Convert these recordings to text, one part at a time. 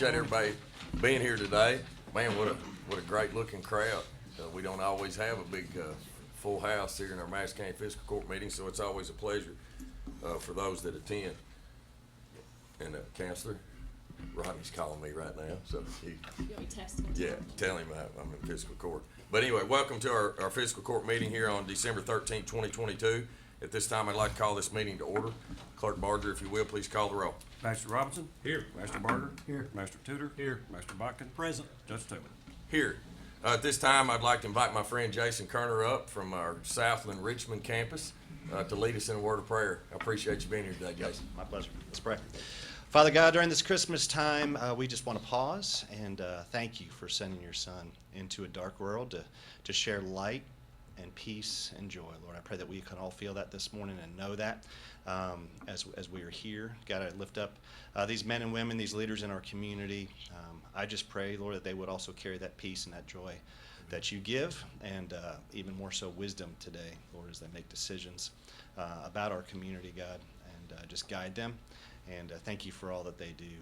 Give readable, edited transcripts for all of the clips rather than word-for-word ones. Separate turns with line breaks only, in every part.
appreciate everybody being here today. Man, what a great looking crowd. We don't always have a big full house here in our Madison County Fiscal Court meeting, so it's always a pleasure for those that attend. And Counselor Rodney's calling me right now, so yeah, tell him I'm in fiscal court. But anyway, welcome to our fiscal court meeting here on December 13th, 2022. At this time, I'd like to call this meeting to order. Clerk Barger, if you will, please call the roll.
Master Robinson? Here. Master Barger?
Here.
Master Tudor? Here. Master Botkin?
Present.
Judge Taylor?
Here. At this time, I'd like to invite my friend Jason Kerner up from our Southland Richmond campus to lead us in a word of prayer. I appreciate you being here today, Jason.
My pleasure. Let's pray. Father God, during this Christmas time, we just want to pause and thank you for sending your son into a dark world to share light and peace and joy. Lord, I pray that we can all feel that this morning and know that as we are here. God, I lift up these men and women, these leaders in our community. I just pray, Lord, that they would also carry that peace and that joy that you give, and even more so wisdom today, Lord, as they make decisions about our community, God, and just guide them. And thank you for all that they do.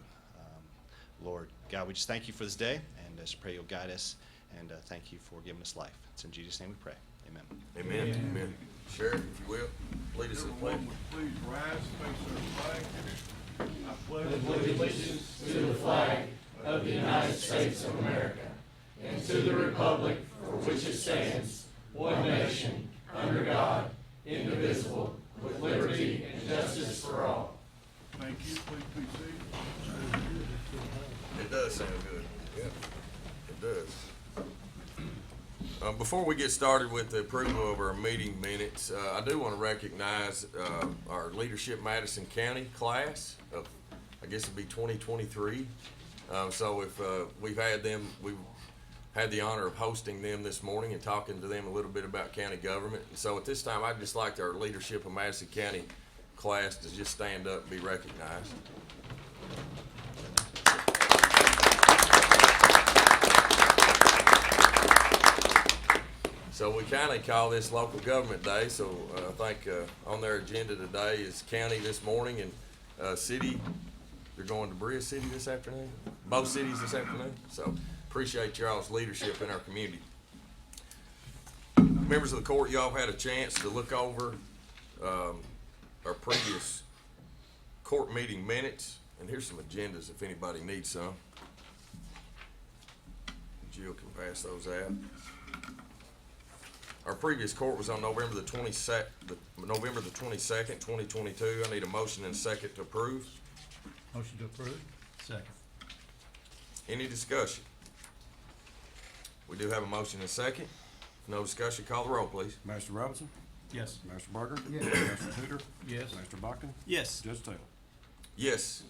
Lord, God, we just thank you for this day, and just pray you'll guide us, and thank you for giving us life. It's in Jesus' name we pray. Amen.
Amen. Amen. Sheriff, if you will, lead us in prayer.
Everyone would please rise, face our flag. I pledge
allegiance to the flag of the United States of America and to the republic for which it stands, one nation, under God, indivisible, with liberty and justice for all.
Thank you. Please be seated.
It does sound good. Yep, it does. Before we get started with the approval of our meeting minutes, I do want to recognize our Leadership Madison County class of, I guess it'd be 2023. So if we've had the honor of hosting them this morning and talking to them a little bit about county government. And so at this time, I'd just like our Leadership of Madison County class to just stand up and be recognized. So we kind of call this Local Government Day, so I think on their agenda today is county this morning and city. They're going to Berea City this afternoon, both cities this afternoon. So appreciate y'all's leadership in our community. Members of the court, y'all had a chance to look over our previous court meeting minutes, and here's some agendas if anybody needs some. Jill can pass those out. Our previous court was on November the 22nd, 2022. I need a motion and a second to approve.
Motion to approve. Second.
Any discussion? We do have a motion and a second. If no discussion, call the roll, please.
Master Robinson?
Yes.
Master Barger?
Yes.
Master Tudor?
Yes.
Master Botkin?
Yes.
Judge Taylor?
Yes.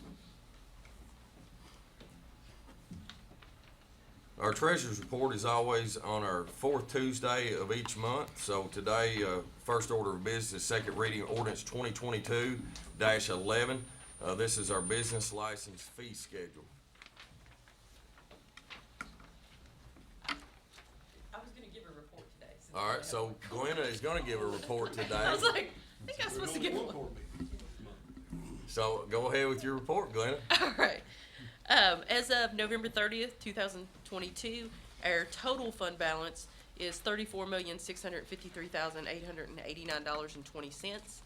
Our treasurer's report is always on our fourth Tuesday of each month. So today, first order of business, second reading ordinance 2022-11. This is our business license fee schedule.
I was going to give a report today.
All right, so Glenna is going to give a report today.
I was like, I think I'm supposed to give one.
So go ahead with your report, Glenna.
All right. As of November 30th, 2022, our total fund balance is $34,653,889.20.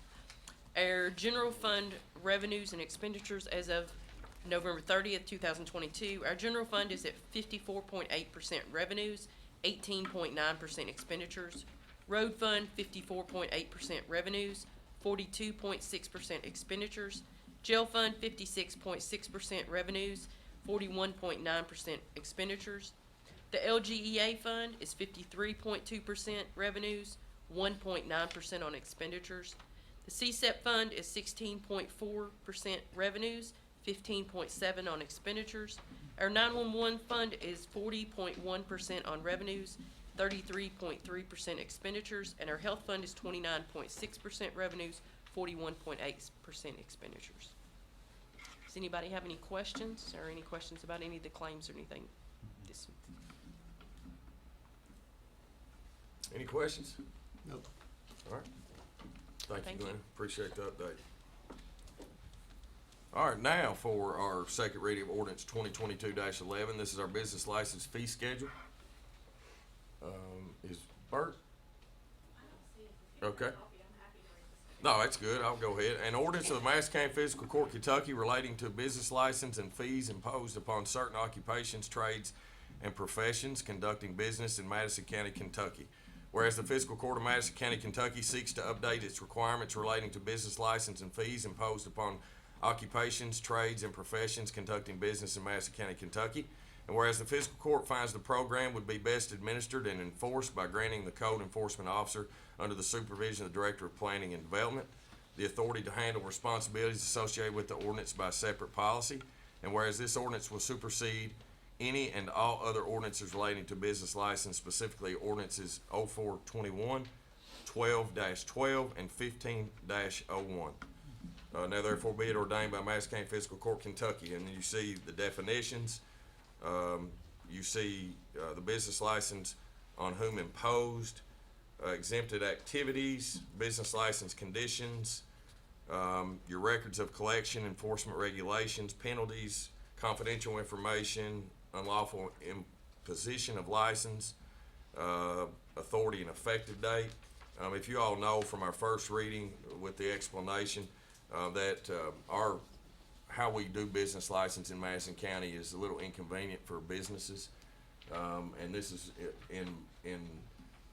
Our general fund revenues and expenditures as of November 30th, 2022, our general fund is at 54.8% revenues, 18.9% expenditures. Road fund, 54.8% revenues, 42.6% expenditures. Jail fund, 56.6% revenues, 41.9% expenditures. The LGEA fund is 53.2% revenues, 1.9% on expenditures. The CSEP fund is 16.4% revenues, 15.7% on expenditures. Our 911 fund is 40.1% on revenues, 33.3% expenditures, and our health fund is 29.6% revenues, 41.8% expenditures. Does anybody have any questions or any questions about any of the claims or anything?
Any questions?
Nope.
All right. Thank you, Glenn. Appreciate the update. All right, now for our second reading of ordinance 2022-11. This is our business license fee schedule. Is Bert? Okay. No, that's good. I'll go ahead. An ordinance of the Madison County Fiscal Court, Kentucky relating to business license and fees imposed upon certain occupations, trades, and professions conducting business in Madison County, Kentucky. Whereas the Fiscal Court of Madison County, Kentucky seeks to update its requirements relating to business license and fees imposed upon occupations, trades, and professions conducting business in Madison County, Kentucky. And whereas the Fiscal Court finds the program would be best administered and enforced by granting the code enforcement officer under the supervision of the Director of Planning and Development the authority to handle responsibilities associated with the ordinance by separate policy. And whereas this ordinance will supersede any and all other ordinances relating to business license, specifically ordinances 0421, 12-12, and 15-01. Now therefore be it ordained by Madison County Fiscal Court, Kentucky. And then you see the definitions. You see the business license on whom imposed, exempted activities, business license conditions, your records of collection, enforcement regulations, penalties, confidential information, unlawful imposition of license, authority and effective date. If you all know from our first reading with the explanation that how we do business license in Madison County is a little inconvenient for businesses, and this is in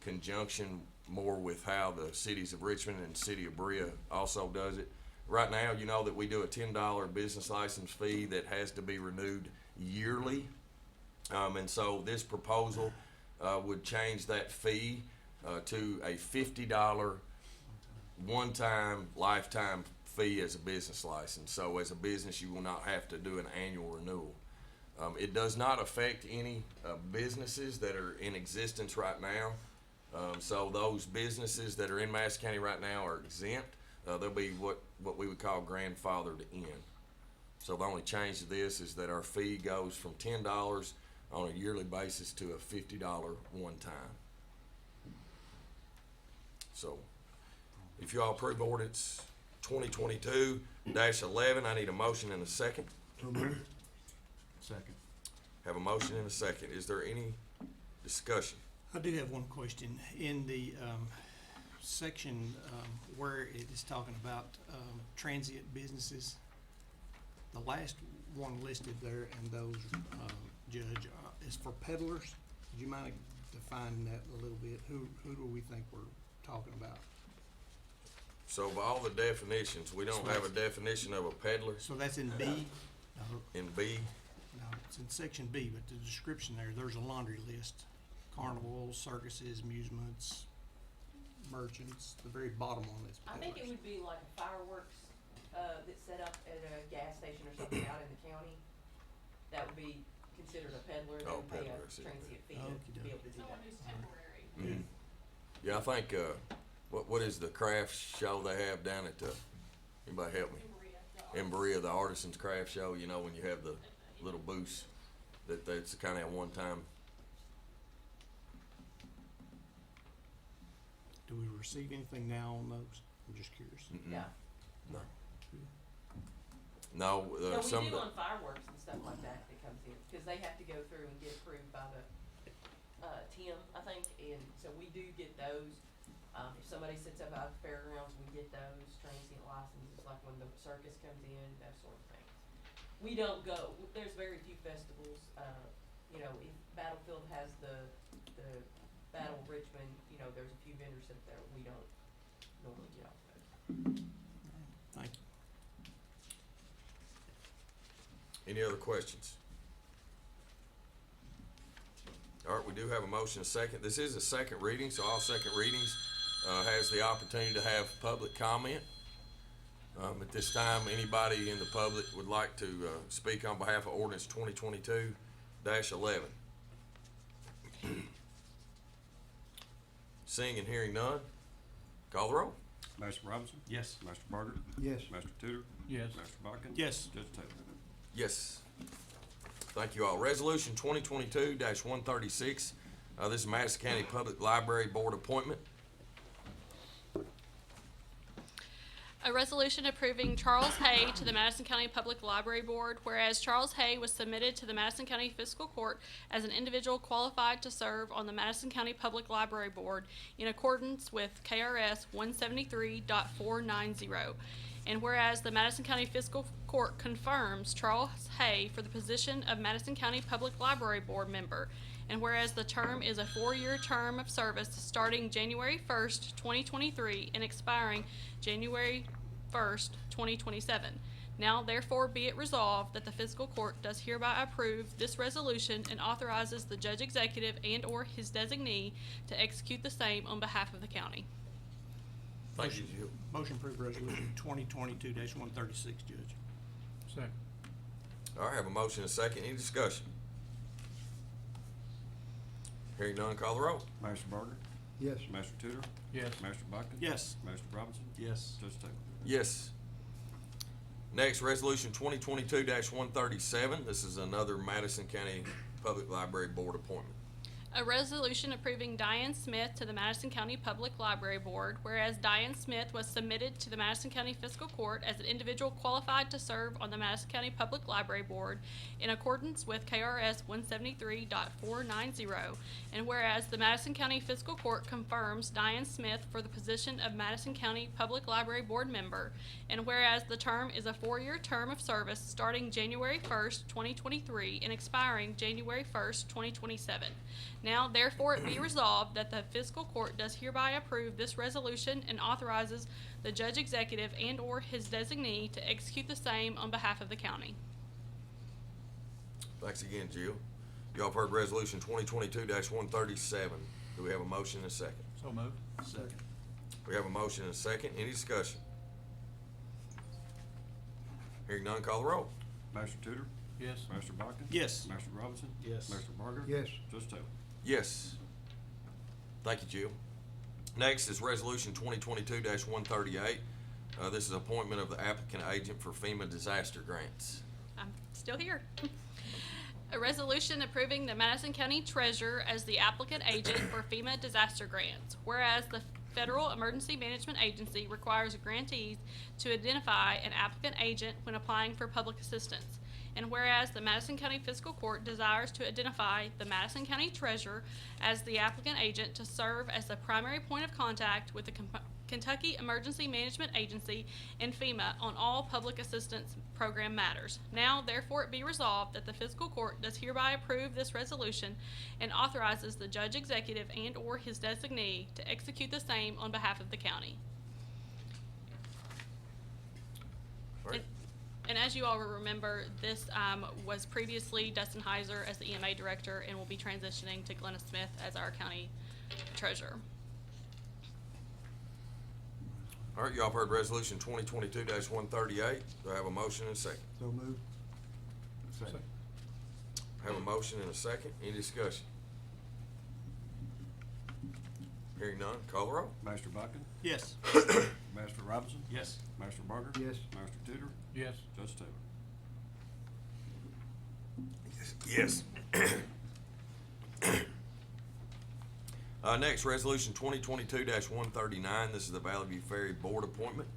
conjunction more with how the cities of Richmond and city of Berea also does it. Right now, you know that we do a $10 business license fee that has to be renewed yearly, and so this proposal would change that fee to a $50 one-time lifetime fee as a business license. So as a business, you will not have to do an annual renewal. It does not affect any businesses that are in existence right now. So those businesses that are in Madison County right now are exempt. They'll be what we would call grandfathered in. So the only change to this is that our fee goes from $10 on a yearly basis to a $50 one time. So if you all approve ordinance 2022-11, I need a motion and a second.
Second.
Have a motion and a second. Is there any discussion?
I do have one question. In the section where it is talking about transient businesses, the last one listed there and those, Judge, is for peddlers. Would you mind defining that a little bit? Who do we think we're talking about?
So of all the definitions, we don't have a definition of a peddler
So that's in B? No,
in B.
no, it's in section B, but the description there's a laundry list. Carnivals, circuses, amusements, merchants, the very bottom one is
I
peddlers.
think it would be like a fireworks, that's set up at a gas station or something out in the county. That would be considered a peddler, they
Oh,
would pay
peddler,
a
I see.
transient fee
Okey-doke.
to be able to do
Someone
that.
who's temporary.
Mhm. Yeah, I think, what is the craft show they have down at anybody help me? In Berea, the Artisans Craft Show, you know, when you have the little booths, that's kind of a one-time.
Do we receive anything now on those? I'm just curious.
Yeah.
No,
No, we
some of
do
the,
on fireworks and stuff like that comes in, cause they have to go through and get approved by the, Tim, I think, and so we do get those. If somebody sits up out at the fairgrounds, we get those transient licenses, like when the circus comes in, that sort of thing. We don't go, there's very few festivals, you know, if Battlefield has the Battle of Richmond, you know, there's a few vendors up there, we don't normally get off those.
Thank you.
any other questions? All right, we do have a motion, a second. This is a second reading, so all second readings has the opportunity to have public comment. At this time, anybody in the public would like to speak on behalf of ordinance 2022-11. Seeing and hearing none, call the roll.
Master Robinson?
Yes.
Master Barger?
Yes.
Master Tudor?
Yes.
Master Botkin?
Yes.
Judge Taylor?
Yes. Thank you all. Resolution 2022-136. This is Madison County Public Library Board appointment.
A resolution approving Charles Hay to the Madison County Public Library Board, whereas Charles Hay was submitted to the Madison County Fiscal Court as an individual qualified to serve on the Madison County Public Library Board in accordance with KRS 173.490. And whereas the Madison County Fiscal Court confirms Charles Hay for the position of Madison County Public Library Board member, and whereas the term is a 4-year term of service starting January 1st, 2023 and expiring January 1st, 2027. Now therefore be it resolved that the Fiscal Court does hereby approve this resolution and authorizes the Judge Executive and/or his designee to execute the same on behalf of the county.
Thank you, Jill.
Motion approved resolution 2022-136, Judge.
Second.
All right, have a motion and a second. Any discussion? Hearing none, call the roll.
Master Barger?
Yes.
Master Tudor?
Yes.
Master Buckley?
Yes.
Master Robinson?
Yes.
Judge Taylor?
Yes. Next, resolution 2022-137. This is another Madison County Public Library Board appointment.
A resolution approving Diane Smith to the Madison County Public Library Board, whereas Diane Smith was submitted to the Madison County Fiscal Court as an individual qualified to serve on the Madison County Public Library Board in accordance with KRS 173.490, and whereas the Madison County Fiscal Court confirms Diane Smith for the position of Madison County Public Library Board member, and whereas the term is a 4-year term of service starting January 1st, 2023 and expiring January 1st, 2027. Now therefore it be resolved that the Fiscal Court does hereby approve this resolution and authorizes the Judge Executive and/or his designee to execute the same on behalf of the county.
Thanks again, Jill. Y'all have heard resolution 2022-137. Do we have a motion and a second?
So moved. Second.
We have a motion and a second. Any discussion? Hearing none, call the roll.
Master Tudor?
Yes.
Master Buckley?
Yes.
Master Robinson?
Yes.
Master Barger?
Yes.
Judge Taylor?
Yes. Thank you, Jill. Next is resolution 2022-138. This is appointment of the applicant agent for FEMA disaster grants.
I'm still here. A resolution approving the Madison County Treasurer as the applicant agent for FEMA disaster grants, whereas the Federal Emergency Management Agency requires grantees to identify an applicant agent when applying for public assistance. And whereas the Madison County Fiscal Court desires to identify the Madison County Treasurer as the applicant agent to serve as the primary point of contact with the Kentucky Emergency Management Agency and FEMA on all public assistance program matters. Now therefore it be resolved that the Fiscal Court does hereby approve this resolution and authorizes the Judge Executive and/or his designee to execute the same on behalf of the county.
All right.
And as you all will remember, this was previously Dustin Heiser as the EMA director and will be transitioning to Glenna Smith as our county treasurer.
All right, y'all have heard resolution 2022-138. Do I have a motion and a second?
So moved. Second.
Have a motion and a second. Any discussion? Hearing none, call the roll.
Master Buckley?
Yes.
Master Robinson?
Yes.
Master Barger?
Yes.
Master Tudor?
Yes.
Judge Taylor?
Yes. Next, resolution 2022-139. This is the Valley View Ferry Board appointment.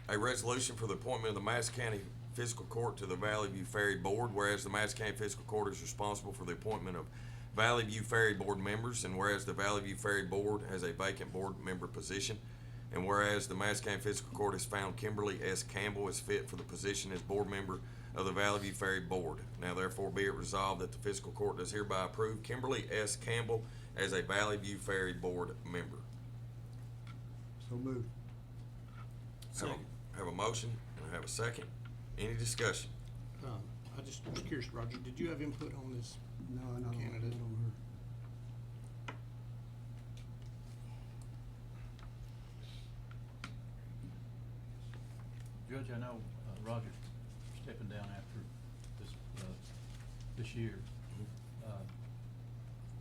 A resolution for the appointment of the Madison County Fiscal Court to the Valley View Ferry Board, whereas the Madison County Fiscal Court is responsible for the appointment of Valley View Ferry Board members, and whereas the Valley View Ferry Board has a vacant board member position, and whereas the Madison County Fiscal Court has found Kimberly S. Campbell as fit for the position as board member of the Valley View Ferry Board. Now therefore be it resolved that the Fiscal Court does hereby approve Kimberly S. Campbell as a Valley View Ferry Board member.
So moved.
Have a motion and I have a second. Any discussion?
I just was curious, Roger, did you have input on this?
No, not on,
Candidate.
not on
Judge, I know Roger's stepping down after this year.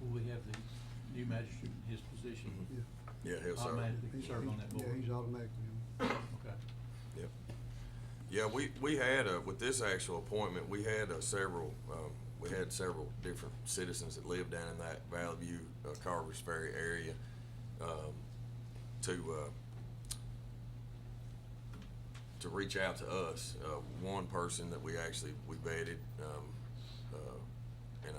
Will we have the new magistrate in his position
her. Yeah.
Yeah, he'll serve.
automatically serve on that board?
Yeah, he's automatically.
Okay.
Yep. Yeah, we had, with this actual appointment, we had several different citizens that lived down in that Valley View, Carver's Ferry area, to reach out to us. One person that we vetted, and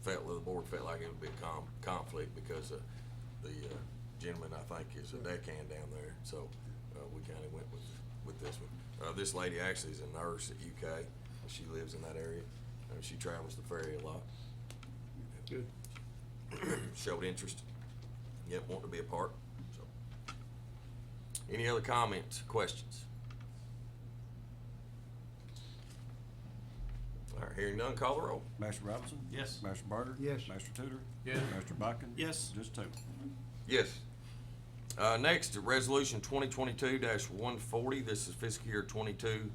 the board felt like it would be a conflict because the gentleman, I think, is a deckhand down there, so we kind of went with this one. This lady actually is a nurse at UK. She lives in that area. She travels the ferry a lot.
Good.
Showed interest. Yep, want to be a part. So, any other comments, questions? All right, hearing none, call the roll.
Master Robinson?
Yes.
Master Barger?
Yes.
Master Tudor?
Yes.
Master Buckin?
Yes.
Judge Taylor?
Yes. Next, Resolution 2022-140. This is fiscal year 22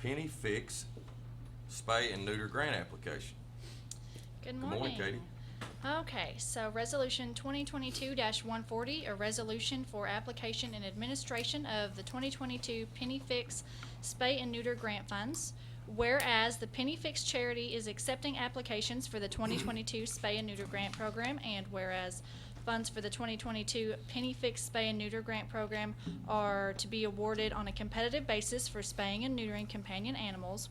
Penny Fix Spay and Neuter Grant Application.
Good
Good
morning.
morning, Katie.
Okay, so Resolution 2022-140, a resolution for application and administration of the 2022 Penny Fix Spay and Neuter Grant Funds. Whereas the Penny Fix charity is accepting applications for the 2022 Spay and Neuter Grant Program, and whereas funds for the 2022 Penny Fix Spay and Neuter Grant Program are to be awarded on a competitive basis for spaying and neutering companion animals.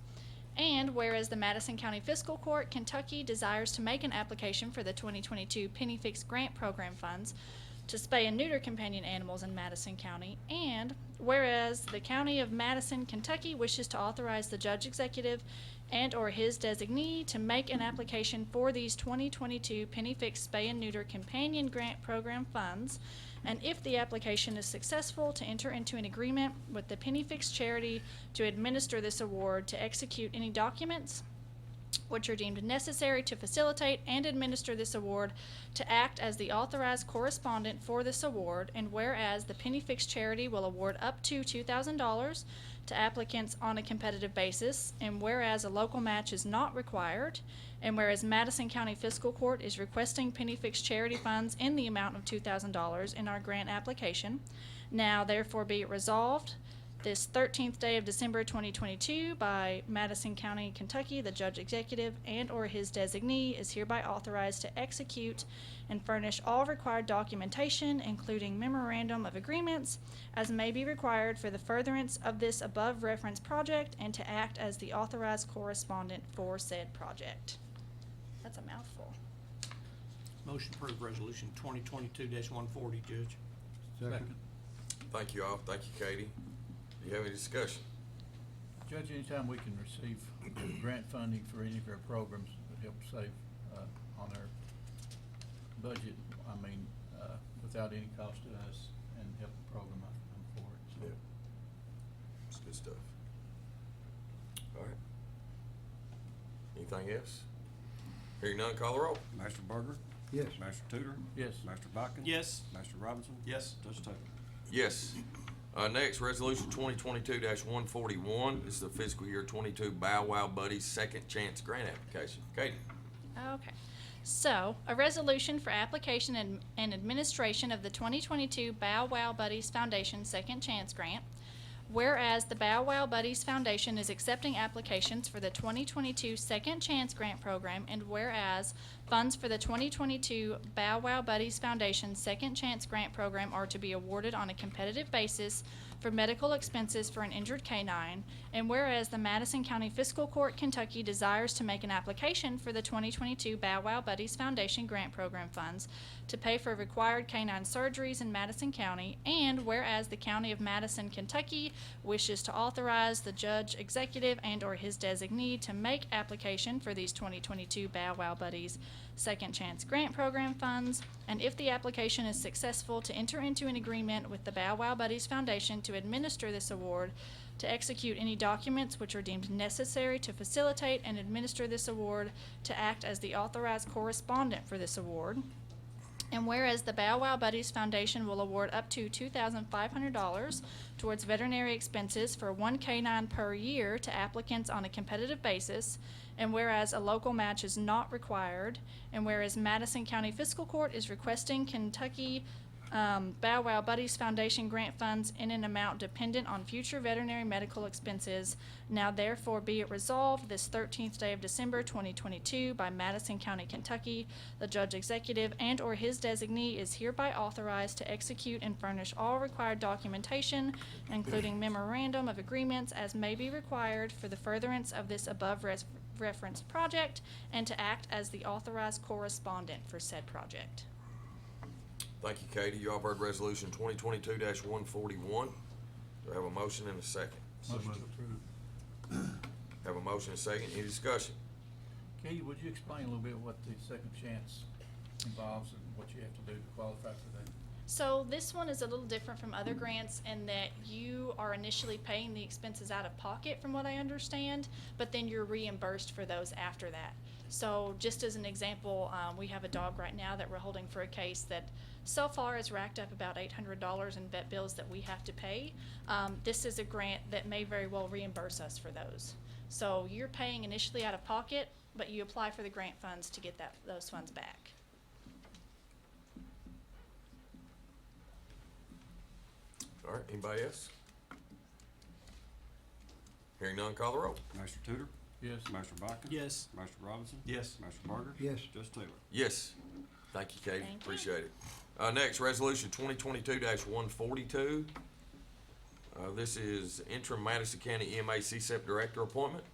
And whereas the Madison County Fiscal Court, Kentucky desires to make an application for the 2022 Penny Fix Grant Program funds to spay and neuter companion animals in Madison County. And whereas the County of Madison, Kentucky wishes to authorize the judge executive and or his designee to make an application for these 2022 Penny Fix Spay and Neuter Companion Grant Program funds, and if the application is successful, to enter into an agreement with the Penny Fix charity to administer this award, to execute any documents which are deemed necessary to facilitate and administer this award, to act as the authorized correspondent for this award, and whereas the Penny Fix charity will award up to $2,000 to applicants on a competitive basis, and whereas a local match is not required, and whereas Madison County Fiscal Court is requesting Penny Fix charity funds in the amount of $2,000 in our grant application, now therefore be it resolved this 13th day of December 2022 by Madison County, Kentucky, the judge executive and or his designee is hereby authorized to execute and furnish all required documentation, including memorandum of agreements, as may be required for the furtherance of this above referenced project, and to act as the authorized correspondent for said project. That's a mouthful.
Motion approved resolution 2022-140, Judge.
Second.
Thank you all. Thank you, Katie. Do you have any discussion?
Judge, anytime we can receive grant funding for any of our programs that help save on our budget, without any cost to us and help the program, I'm for it. So.
Yeah. It's good stuff. All right. Anything else? Hearing none, call the roll.
Master Barger?
Yes.
Master Tudor?
Yes.
Master Buckin?
Yes.
Master Robinson?
Yes.
Judge Taylor?
Yes. Next, Resolution 2022-141. This is the fiscal year 22 Bow Wow Buddies Second Chance Grant Application. Katie.
Okay. So, a resolution for application and administration of the 2022 Bow Wow Buddies Foundation Second Chance Grant. Whereas the Bow Wow Buddies Foundation is accepting applications for the 2022 Second Chance Grant Program, and whereas funds for the 2022 Bow Wow Buddies Foundation Second Chance Grant Program are to be awarded on a competitive basis for medical expenses for an injured canine, and whereas the Madison County Fiscal Court, Kentucky desires to make an application for the 2022 Bow Wow Buddies Foundation Grant Program funds to pay for required canine surgeries in Madison County, and whereas the County of Madison, Kentucky wishes to authorize the judge executive and or his designee to make application for these 2022 Bow Wow Buddies Second Chance Grant Program funds, and if the application is successful, to enter into an agreement with the Bow Wow Buddies Foundation to administer this award, to execute any documents which are deemed necessary to facilitate and administer this award, to act as the authorized correspondent for this award. And whereas the Bow Wow Buddies Foundation will award up to $2,500 towards veterinary expenses for one canine per year to applicants on a competitive basis, and whereas a local match is not required, and whereas Madison County Fiscal Court is requesting Kentucky Bow Wow Buddies Foundation grant funds in an amount dependent on future veterinary medical expenses. Now therefore be it resolved this 13th day of December 2022 by Madison County, Kentucky, the judge executive and or his designee is hereby authorized to execute and furnish all required documentation, including memorandum of agreements as may be required for the furtherance of this above referenced project, and to act as the authorized correspondent for said project.
Thank you, Katie. You all heard resolution 2022-141. Do I have a motion and a second?
Motion approved.
Have a motion and a second. Any discussion?
Katie, would you explain a little bit what the second chance involves and what you have to do to qualify for that?
So this one is a little different from other grants in that you are initially paying the expenses out of pocket, from what I understand, but then you're reimbursed for those after that. So just as an example, we have a dog right now that we're holding for a case that so far has racked up about $800 in vet bills that we have to pay. This is a grant that may very well reimburse us for those. So you're paying initially out of pocket, but you apply for the grant funds to get those funds back.
All right, anybody else? Hearing none, call the roll.
Master Tudor?
Yes.
Master Bachman?
Yes.
Master Robinson?
Yes.
Master Barger?
Yes.
Judge Taylor?
Yes. Thank you, Katie.
Thank you.
Appreciate it. Next, resolution 2022-142. This is interim Madison County EMA CSEP Director appointment.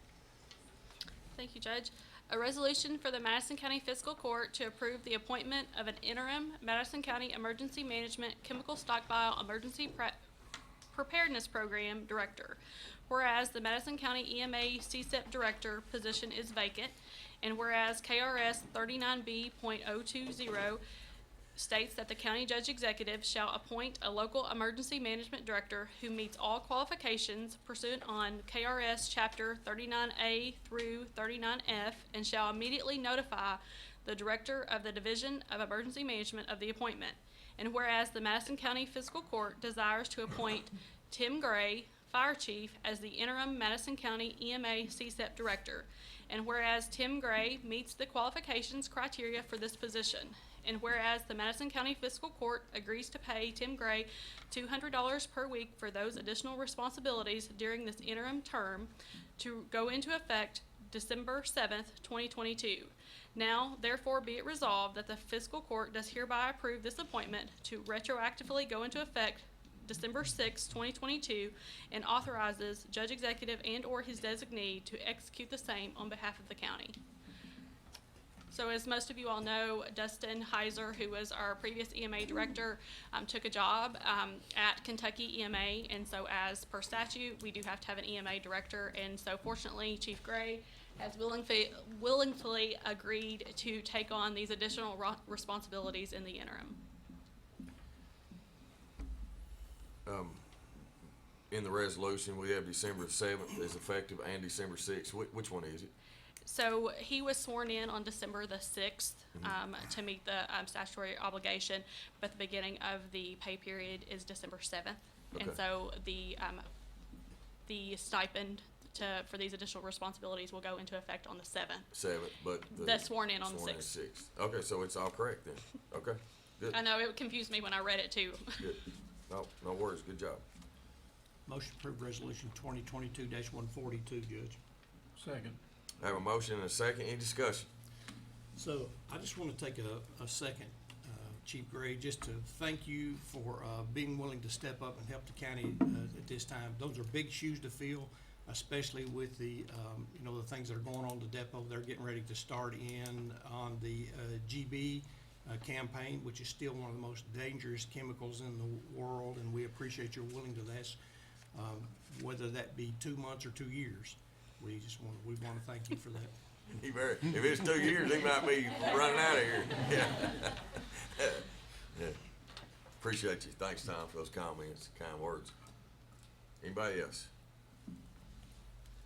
Thank you, Judge. A resolution for the Madison County Fiscal Court to approve the appointment of an interim Madison County Emergency Management Chemical Stockpile Emergency Preparedness Program Director. Whereas the Madison County EMA CSEP Director position is vacant, and whereas KRS 39B.020 states that the county judge executive shall appoint a local emergency management director who meets all qualifications pursuant on KRS chapter 39A through 39F, and shall immediately notify the director of the Division of Emergency Management of the appointment. And whereas the Madison County Fiscal Court desires to appoint Tim Gray, Fire Chief, as the interim Madison County EMA CSEP Director. And whereas Tim Gray meets the qualifications criteria for this position. And whereas the Madison County Fiscal Court agrees to pay Tim Gray $200 per week for those additional responsibilities during this interim term to go into effect December 7th, 2022. Now, therefore, be it resolved that the Fiscal Court does hereby approve this appointment to retroactively go into effect December 6, 2022, and authorizes Judge Executive and or his designee to execute the same on behalf of the county. So as most of you all know, Dustin Heiser, who was our previous EMA director, took a job at Kentucky EMA, and so as per statute, we do have to have an EMA director, and so fortunately, Chief Gray has willingly agreed to take on these additional responsibilities in the interim.
In the resolution, we have December 7th as effective and December 6th. Which one is it?
So he was sworn in on December the 6th to meet the statutory obligation, but the beginning of the pay period is December 7th. And
Okay.
so the stipend for these additional responsibilities will go into effect on the 7th.
7th, but
The sworn in on the
sworn in
6th.
6th. Okay, so it's all correct then. Okay, good,
I know, it confused me when I read it too.
good. No worries, good job.
Motion to approve resolution 2022-142, Judge.
Second.
I have a motion and a second. Any discussion?
So I just want to take a second, Chief Gray, just to thank you for being willing to step up and help the county at this time. Those are big shoes to fill, especially with the, the things that are going on at the depot. They're getting ready to start in on the GB campaign, which is still one of the most dangerous chemicals in the world, and we appreciate your willing to this, whether that be 2 months or 2 years. We want to thank you for that.
If it's 2 years, he might be running out of here. Yeah. Yeah. Appreciate you. Thanks, Tom, for those comments, kind words. Anybody else?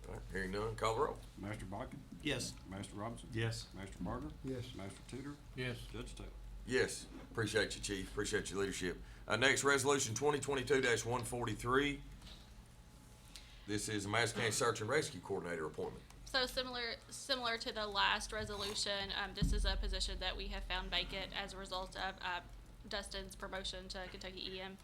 All right, hearing none, call the roll.
Master Bachman?
Yes.
Master Robinson?
Yes.
Master Barger?
Yes.
Master Tudor?
Yes.
Judge Taylor?
Yes, appreciate you, Chief. Appreciate your leadership. Next, resolution 2022-143. This is the Madison County Search and Rescue Coordinator appointment.
So similar to the last resolution, this is a position that we have found vacant as a result of Dustin's promotion to Kentucky EM.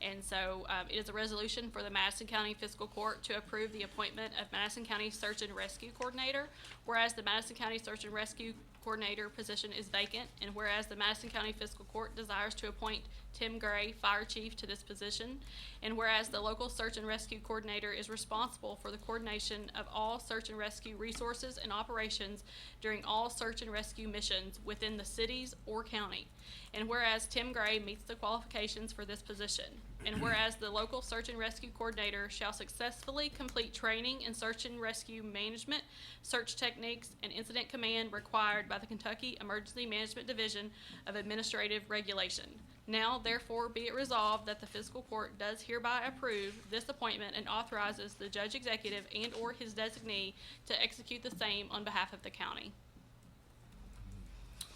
And so, it is a resolution for the Madison County Fiscal Court to approve the appointment of Madison County Search and Rescue Coordinator, whereas the Madison County Search and Rescue Coordinator position is vacant, and whereas the Madison County Fiscal Court desires to appoint Tim Gray, Fire Chief, to this position, and whereas the local Search and Rescue Coordinator is responsible for the coordination of all search and rescue resources and operations during all search and rescue missions within the cities or county, and whereas Tim Gray meets the qualifications for this position, and whereas the local Search and Rescue Coordinator shall successfully complete training in search and rescue management, search techniques, and incident command required by the Kentucky Emergency Management Division of Administrative Regulation. Now, therefore, be it resolved that the Fiscal Court does hereby approve this appointment and authorizes the Judge Executive and/or his designee to execute the same on behalf of the county.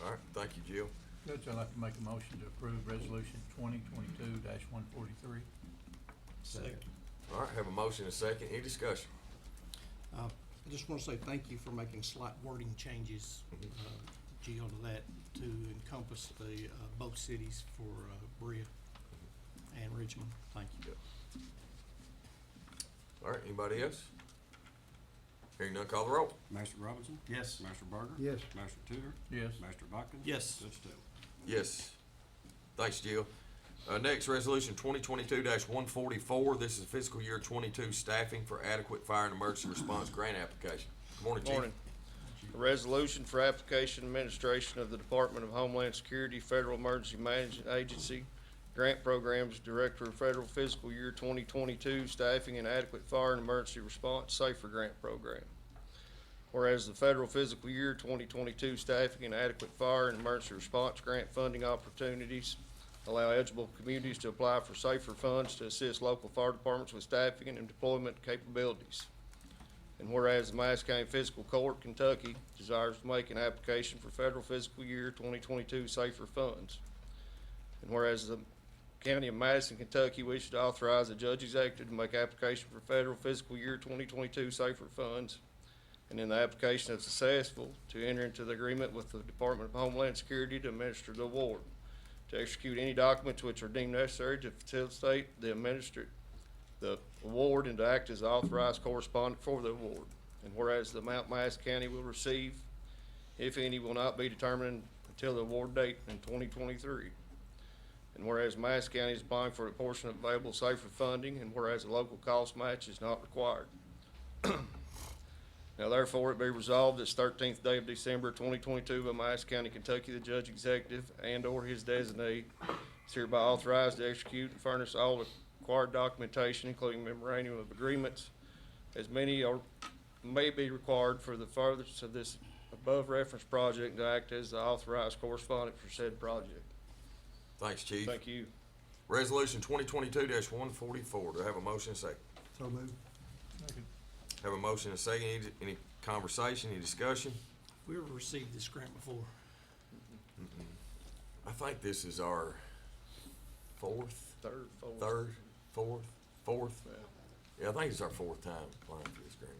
All right, thank you, Jill.
Judge, I'd like to make a motion to approve resolution 2022-143.
Second.
All right, have a motion and a second. Any discussion?
I just want to say thank you for making slight wording changes, Jill, to that to encompass the, both cities for, Berea and Richmond. Thank you.
All right, anybody else? Hearing none, call the roll.
Master Robinson?
Yes.
Master Barger?
Yes.
Master Tudor?
Yes.
Master Watkins?
Yes.
Judge Taylor?
Yes. Thanks, Jill. Next, resolution 2022-144. This is fiscal year 22 staffing for adequate fire and emergency response grant application. Good morning, Chief.
Morning. A resolution for application and administration of the Department of Homeland Security Federal Emergency Management Agency Grant Programs Director of Federal Fiscal Year 2022 Staffing and Adequate Fire and Emergency Response Safer Grant Program. Whereas the Federal Fiscal Year 2022 Staffing and Adequate Fire and Emergency Response Grant funding opportunities allow eligible communities to apply for safer funds to assist local fire departments with staffing and deployment capabilities. And whereas the Madison County Fiscal Court, Kentucky, desires to make an application for federal fiscal year 2022 safer funds. And whereas the County of Madison, Kentucky wishes to authorize the Judge Executive to make application for federal fiscal year 2022 safer funds. And in the application is successful, to enter into the agreement with the Department of Homeland Security to administer the award, to execute any documents which are deemed necessary to facilitate the award and to act as the authorized correspondent for the award. And whereas the amount Madison County will receive, if any, will not be determined until the award date in 2023. And whereas Madison County is applying for a portion of available safer funding, and whereas a local cost match is not required. Now therefore it be resolved this 13th day of December 2022 by Madison County, Kentucky, the Judge Executive and/or his designee is hereby authorized to execute and furnish all the required documentation, including memorandum of agreements, as many or may be required for the furtherance of this above referenced project, to act as the authorized correspondent for said project.
Thanks, Chief.
Thank you.
Resolution 2022-144. Do I have a motion and a second?
So moved.
Second.
Have a motion and a second. Any conversation, any discussion?
We ever received this grant before?
I think this is our fourth.
Fourth.
Yeah, I think it's our fourth time applying for this grant.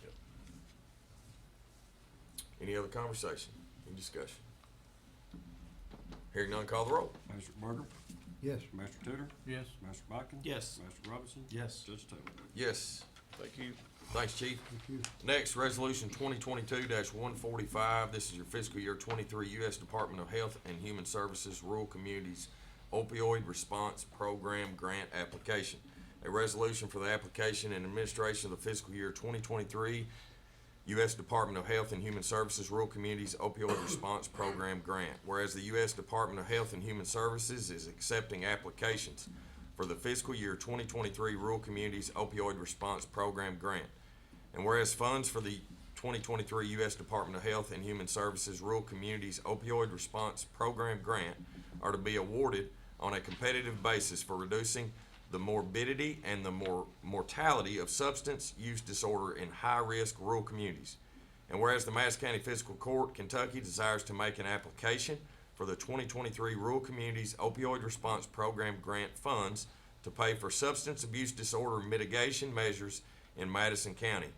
Yep. Any other conversation, any discussion? Hearing none, call the roll.
Master Barger?
Yes.
Master Tudor?
Yes.
Master Watkins?
Yes.
Master Robinson?
Yes.
Judge Taylor?
Yes.
Thank you.
Thanks, Chief.
Thank you.
Next, resolution 2022-145. This is your fiscal year 23 U.S. Department of Health and Human Services Rural Communities Opioid Response Program Grant Application. A resolution for the application and administration of the fiscal year 2023 U.S. Department of Health and Human Services Rural Communities Opioid Response Program Grant. Whereas the U.S. Department of Health and Human Services is accepting applications for the fiscal year 2023 Rural Communities Opioid Response Program Grant. And whereas funds for the 2023 U.S. Department of Health and Human Services Rural Communities Opioid Response Program Grant are to be awarded on a competitive basis for reducing the morbidity and the mortality of substance use disorder in high-risk rural communities. And whereas the Madison County Fiscal Court, Kentucky, desires to make an application for the 2023 Rural Communities Opioid Response Program Grant funds to pay for substance abuse disorder mitigation measures in Madison County.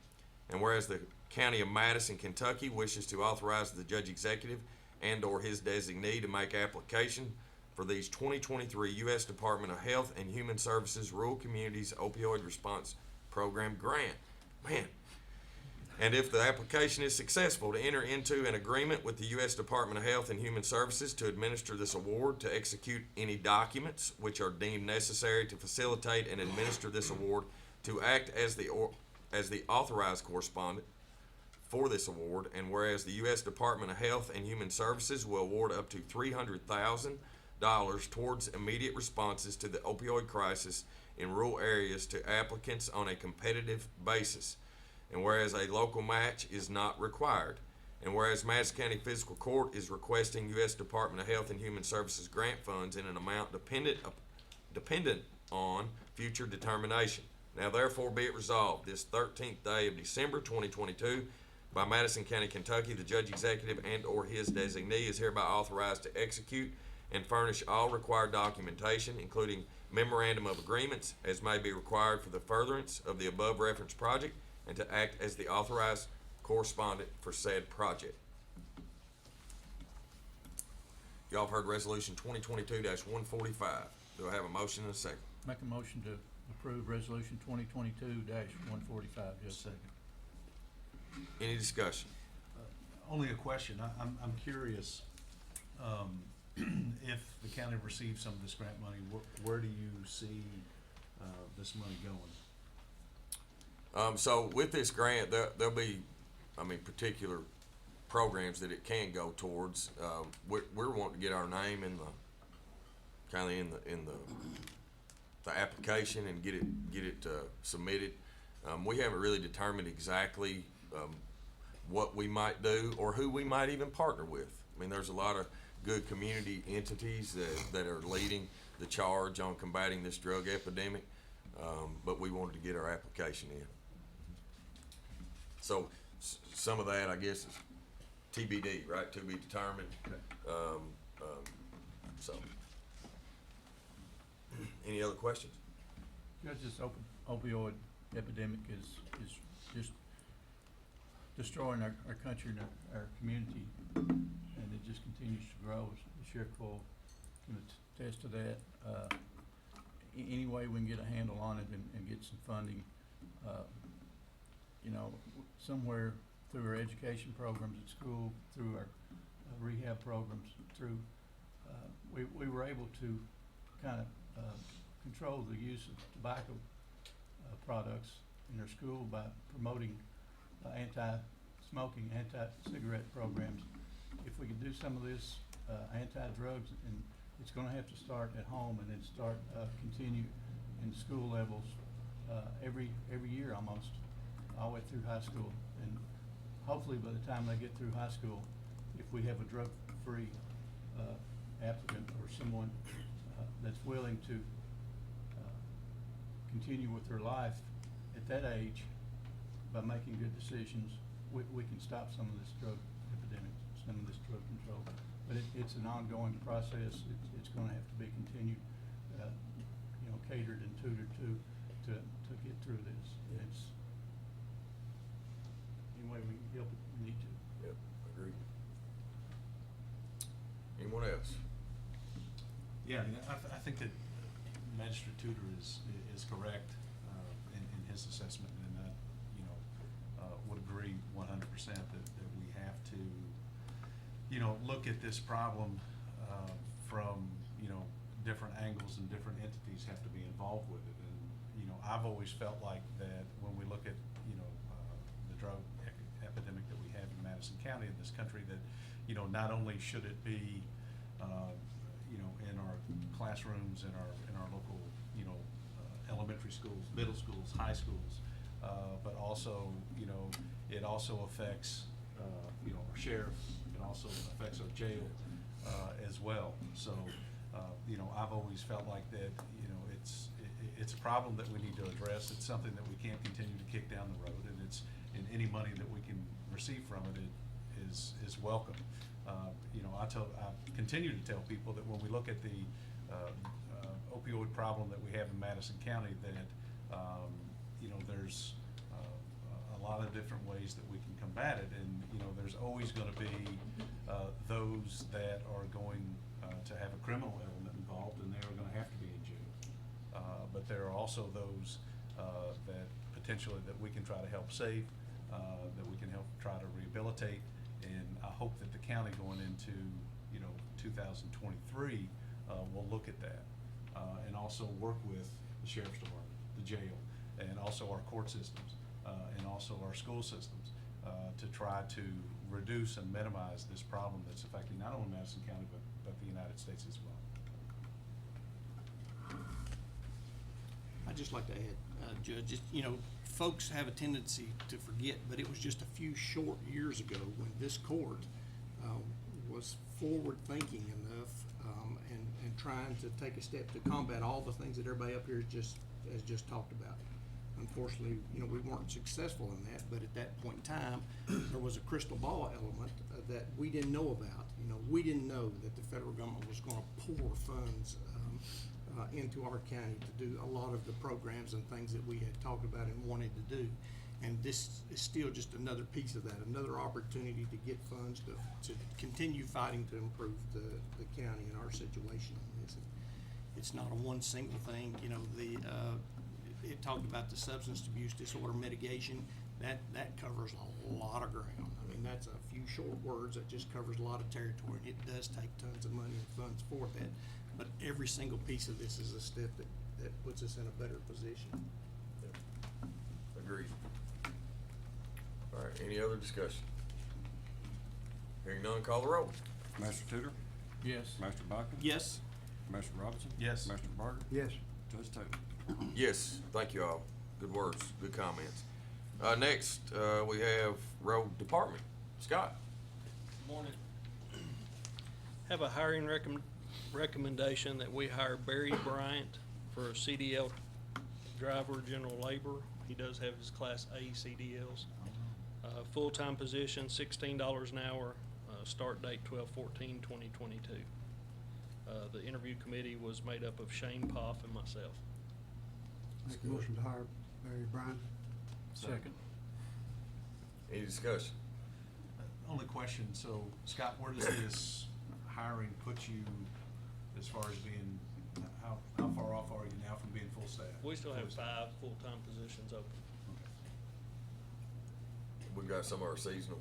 And whereas the County of Madison, Kentucky wishes to authorize the Judge Executive and/or his designee to make application for these 2023 U.S. Department of Health and Human Services Rural Communities Opioid Response Program grant. Man. And if the application is successful, to enter into an agreement with the U.S. Department of Health and Human Services to administer this award, to execute any documents which are deemed necessary to facilitate and administer this award, to act as the authorized correspondent for this award, and whereas the U.S. Department of Health and Human Services will award up to $300,000 towards immediate responses to the opioid crisis in rural areas to applicants on a competitive basis. And whereas a local match is not required, and whereas Madison County Fiscal Court is requesting U.S. Department of Health and Human Services grant funds in an amount dependent on future determination. Now therefore be it resolved, this 13th day of December 2022, by Madison County, Kentucky, the judge executive and/or his designee is hereby authorized to execute and furnish all required documentation, including memorandum of agreements, as may be required for the furtherance of the above referenced project, and to act as the authorized correspondent for said project. Y'all have heard resolution 2022-145. Do I have a motion and a second?
Make a motion to approve resolution 2022-145, Judge.
Second.
Any discussion?
Only a question. I'm curious, if the county receives some of this grant money, where do you see, this money going?
So with this grant, there'll be, particular programs that it can go towards. We're wanting to get our name in the, in the application and get it submitted. We haven't really determined exactly, what we might do or who we might even partner with. There's a lot of good community entities that are leading the charge on combating this drug epidemic, but we wanted to get our application in. So some of that, I guess, is TBD, right? To be determined. So, any other questions?
Judge, this opioid epidemic is just destroying our country and our community, and it just continues to grow. The Sheriff Coyle can attest to that. Any way we can get a handle on it and get some funding, somewhere through our education programs at school, through our rehab programs, through, we were able to kind of control the use of tobacco products in our school by promoting anti-smoking, anti-cigarette programs. If we could do some of this anti-drugs, and it's going to have to start at home and then continue in school levels every year almost, all the way through high school. And hopefully by the time they get through high school, if we have a drug-free applicant or someone that's willing to continue with their life at that age, by making good decisions, we can stop some of this drug epidemic, some of this drug control. But it's an ongoing process. It's going to have to be continued, catered and tutored to get through this. It's any way we can help it, we need to.
Yep, agreed. Anyone else?
Yeah, I think that Magistrate Tudor is correct in his assessment, and I, would agree 100% that we have to, look at this problem from, different angles, and different entities have to be involved with it. And, I've always felt like that when we look at, the drug epidemic that we have in Madison County, in this country, that, not only should it be, in our classrooms, in our local, elementary schools, middle schools, high schools, but also, it also affects, our sheriff, it also affects our jail as well. So, I've always felt like that, it's a problem that we need to address. It's something that we can't continue to kick down the road, and any money that we can receive from it is welcome. I continue to tell people that when we look at the opioid problem that we have in Madison County, that there's a lot of different ways that we can combat it, and, you know, there's always gonna be, those that are going, to have a criminal element involved, and they're gonna have to be in jail. But there are also those, that potentially that we can try to help save, that we can help try to rehabilitate, and I hope that the county going into, you know, 2023, will look at that, and also work with the sheriff's department, the jail, and also our court systems, and also our school systems, to try to reduce and minimize this problem that's affecting not only Madison County, but the United States as well.
I'd just like to add, Judge, just, you know, folks have a tendency to forget, but it was just a few short years ago when this court was forward-thinking enough and trying to take a step to combat all the things that everybody up here has just talked about. Unfortunately, you know, we weren't successful in that, but at that point in time, there was a crystal ball element that we didn't know about. You know, we didn't know that the federal government was gonna pour funds into our county to do a lot of the programs and things that we had talked about and wanted to do. And this is still just another piece of that, another opportunity to get funds to continue fighting to improve the county and our situation on this. It's not a one single thing, you know, it talked about the substance abuse disorder mitigation, that covers a lot of ground. I mean, that's a few short words that just covers a lot of territory. It does take tons of money and funds for that, but every single piece of this is a step that puts us in a better position.
Agreed. All right, any other discussion? Hearing none, call the roll.
Master Tudor,
Yes.
Master Buckner,
Yes.
Master Robinson.
Yes.
Master Barger.
Yes.
Judge Taylor.
Yes, thank you all. Good words, good comments. Next, we have Road Department. Scott?
Morning. Have a hiring recommendation that we hire Barry Bryant for a CDL driver, general labor. He does have his Class A CDLs. Full-time position, $16 an hour, start date 12/14/2022. The interview committee was made up of Shane Poff and myself.
Make a motion to hire Barry Bryant.
Second.
Any discussion?
Only question, so Scott, where does this hiring put you as far as being, how far off are you now from being full staff?
We still have 5 full-time positions open.
We've got some of our seasonal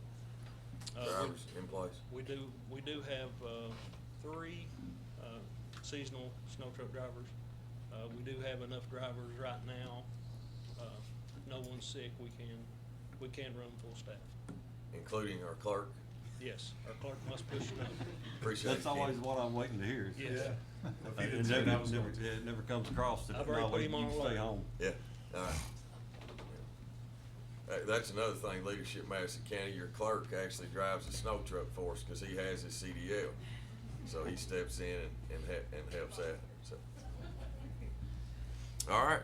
Uh,
drivers in place.
We do have 3 seasonal snow truck drivers. We do have enough drivers right now. If no one's sick, we can run full staff.
Including our clerk.
Yes, our clerk must push snow.
Appreciate it.
That's always
Ken.
what I'm waiting to hear.
Yes.
If you
It
didn't say that, I was going to.
it never comes across that,
I've already
no,
put
you
him on
stay
alert.
home.
Yeah, all right. Hey, that's another thing, Leadership Madison County, your clerk actually drives a snow truck for us because he has his CDL. So he steps in and helps out, so. All right,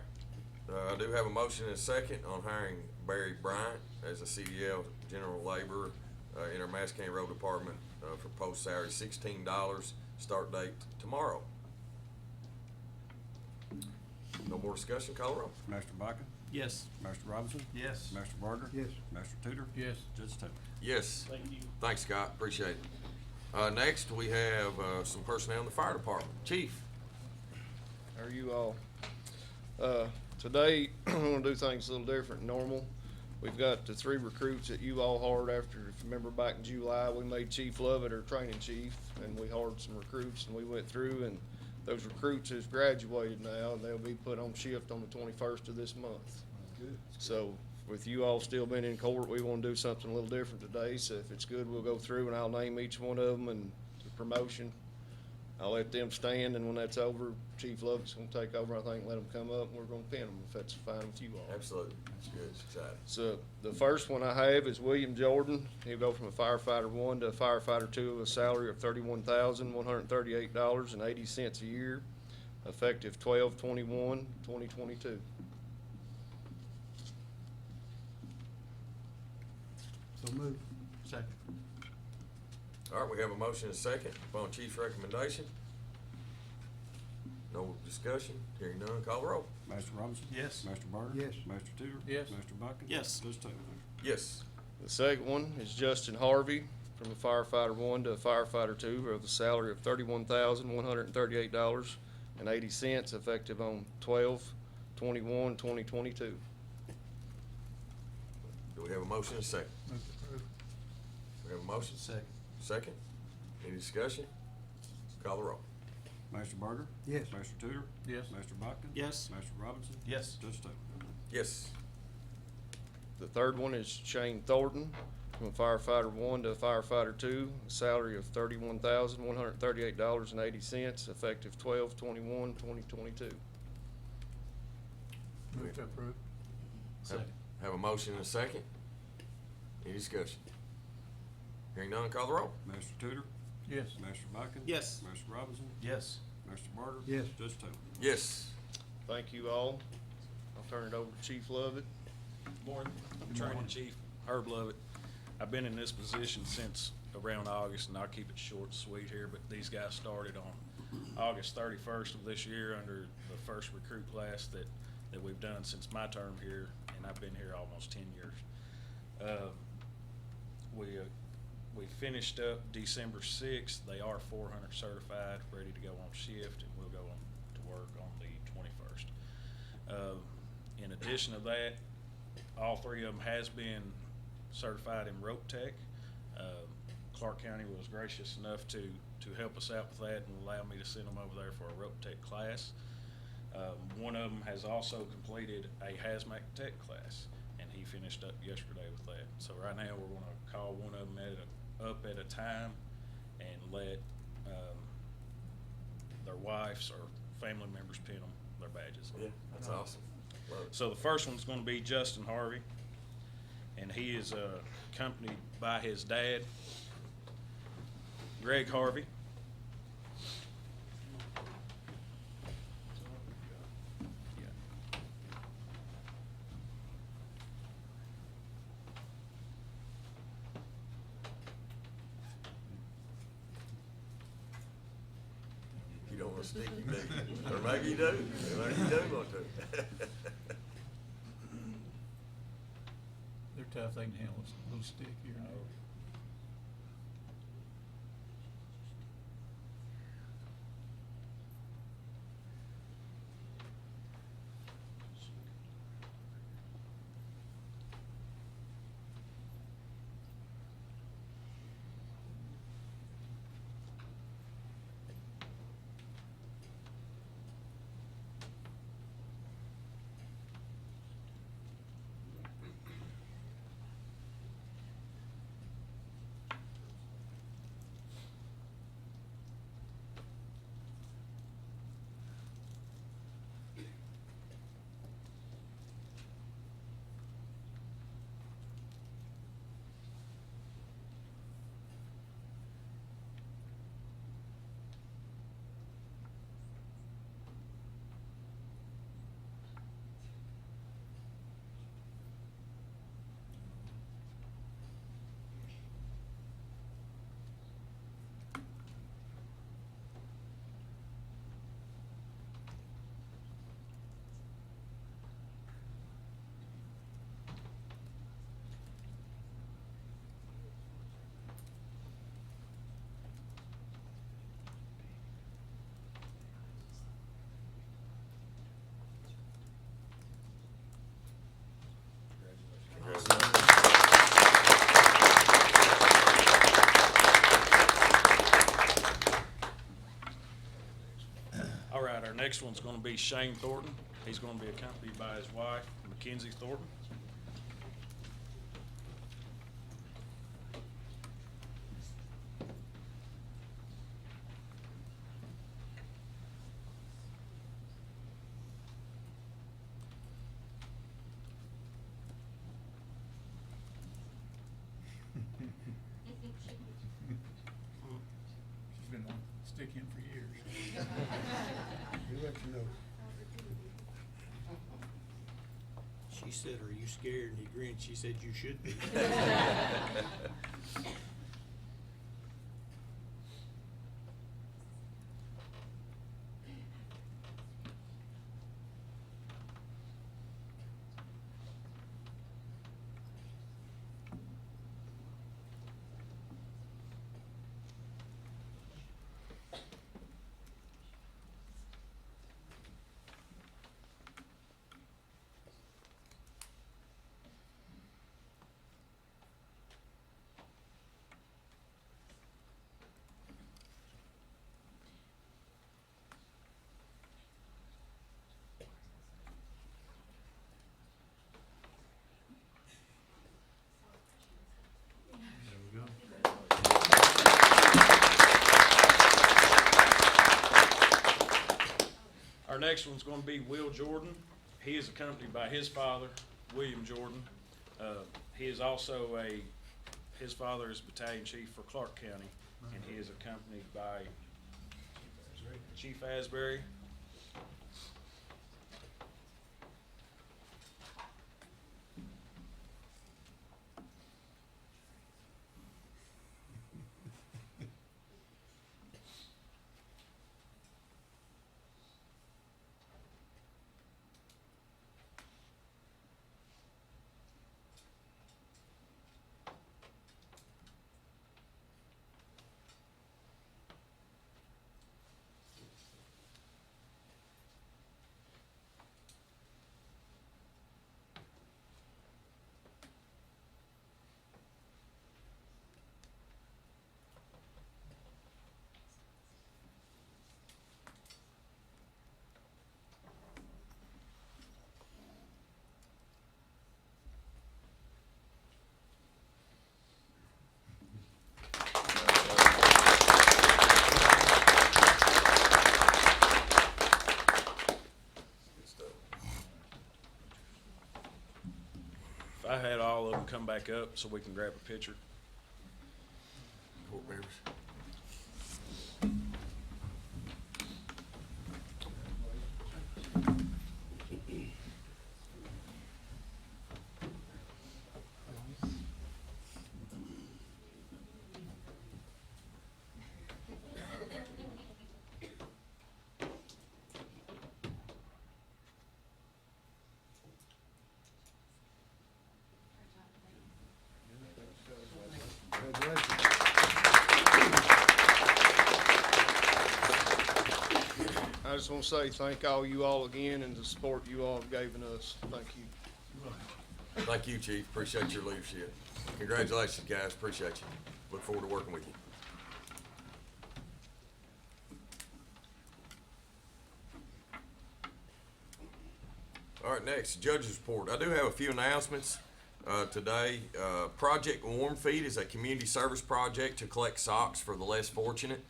I do have a motion and a second on hiring Barry Bryant as a CDL general laborer, in our Madison County Road Department, for post salary $16, start date tomorrow. No more discussion, call the roll.
Master Buckner,
Yes.
Master Robinson.
Yes.
Master Barger.
Yes.
Master Tudor.
Yes.
Judge Taylor.
Yes.
Thank you.
Thanks, Scott, appreciate it. Next, we have, some personnel in the fire department. Chief?
How are you all? Today, I'm gonna do things a little different than normal. We've got the 3 recruits that you all hired after, if you remember back in July, we made Chief Lovett our training chief, and we hired some recruits, and we went through, and those recruits has graduated now, and they'll be put on shift on the 21st of this month.
Good.
So with you all still being in court, we want to do something a little different today. So if it's good, we'll go through and I'll name each one of them and the promotion. I'll let them stand, and when that's over, Chief Lovett's going to take over, I think, let them come up, and we're going to pin them if that's fine with you all.
Absolutely, it's good, it's exciting.
So the first one I have is William Jordan. He'll go from a firefighter 1 to a firefighter 2 with a salary of $31,138.80 a year, effective 12/21/2022.
So moved.
Second.
All right, we have a motion and a second upon chief's recommendation. No discussion, hearing none, call the roll.
Master Robinson.
Yes.
Master Barger.
Yes.
Master Tudor.
Yes.
Master Buckner.
Yes.
Judge Taylor.
Yes.
The second one is Justin Harvey from a firefighter 1 to a firefighter 2 of the salary of $31,138.80 effective on 12/21/2022.
Do we have a motion and a second?
Move to approve.
We have a motion?
Second.
Second? Any discussion? Call the roll.
Master Burger?
Yes.
Master Tudor?
Yes.
Master Buckton?
Yes.
Master Robinson?
Yes.
Judge Taylor?
Yes.
The third one is Shane Thornton from a firefighter 1 to a firefighter 2, a salary of $31,138.80 effective 12/21/2022.
Move to approve.
Second.
Have a motion and a second? Any discussion? Hearing none, call the roll.
Master Tudor?
Yes.
Master Buckton?
Yes.
Master Robinson?
Yes.
Master Burger?
Yes.
Judge Taylor?
Yes.
Thank you all. I'll turn it over to Chief Lovett.
Morning, Training Chief Herb Lovett. I've been in this position since around August, and I'll keep it short and sweet here, but these guys started on August 31st of this year under the first recruit class that we've done since my term here, and I've been here almost 10 years. We finished up December 6th. They are 400 certified, ready to go on shift, and we'll go on to work on the 21st. In addition to that, all three of them has been certified in rope tech. Clark County was gracious enough to help us out with that and allow me to send them over there for a rope tech class. One of them has also completed a hazmat tech class, and he finished up yesterday with that. So right now we're going to call one of them up at a time and let their wives or family members pin them their badges.
Yeah, that's awesome. Love it.
So the first one's going to be Justin Harvey, and he is accompanied by his dad, Greg Harvey.
You don't want to stick, you do. Or maybe you do. Or maybe you do want to.
They're tough, they can handle a little stick here and there.
All right, our next one's going to be Shane Thornton. He's going to be accompanied by his wife, Mackenzie Thornton.
She's been wanting to stick in for years.
We'll let you know.
She said, "Are you scared?" And he grinned. She said, "You should be."
next one's gonna be Will Jordan. He is accompanied by his father, William Jordan. He is also his father is battalion chief for Clark County, and he is accompanied by Chief Asbury. If I had all of them come back up so we can grab a picture.
Court members.
I just want to say thank all you all again and the support you all have given us. Thank you.
Thank you, Chief. Appreciate your leadership. Congratulations, guys. Appreciate you. Look forward to working with you. All right, next, Judge's Report. I do have a few announcements today. Project Warm Feed is a community service project to collect socks for the less fortunate.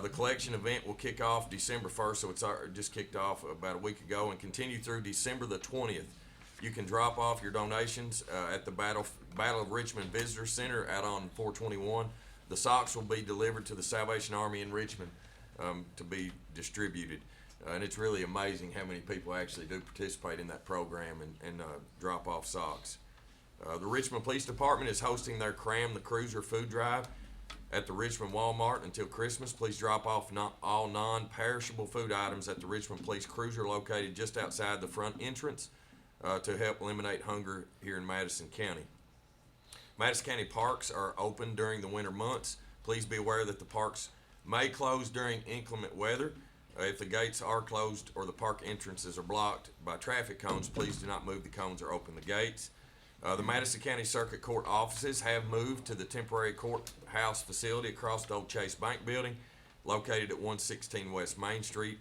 The collection event will kick off December 1st, so it's just kicked off about a week ago, and continue through December the 20th. You can drop off your donations at the Battle of Richmond Visitor Center out on 421. The socks will be delivered to the Salvation Army in Richmond to be distributed. And it's really amazing how many people actually do participate in that program and drop off socks. The Richmond Police Department is hosting their Cram the Cruiser food drive at the Richmond Walmart until Christmas. Please drop off all non-perishable food items at the Richmond Police Cruiser located just outside the front entrance to help eliminate hunger here in Madison County. Madison County parks are open during the winter months. Please be aware that the parks may close during inclement weather. If the gates are closed or the park entrances are blocked by traffic cones, please do not move the cones or open the gates. The Madison County Circuit Court offices have moved to the temporary courthouse facility across the old Chase Bank building, located at 116 West Main Street.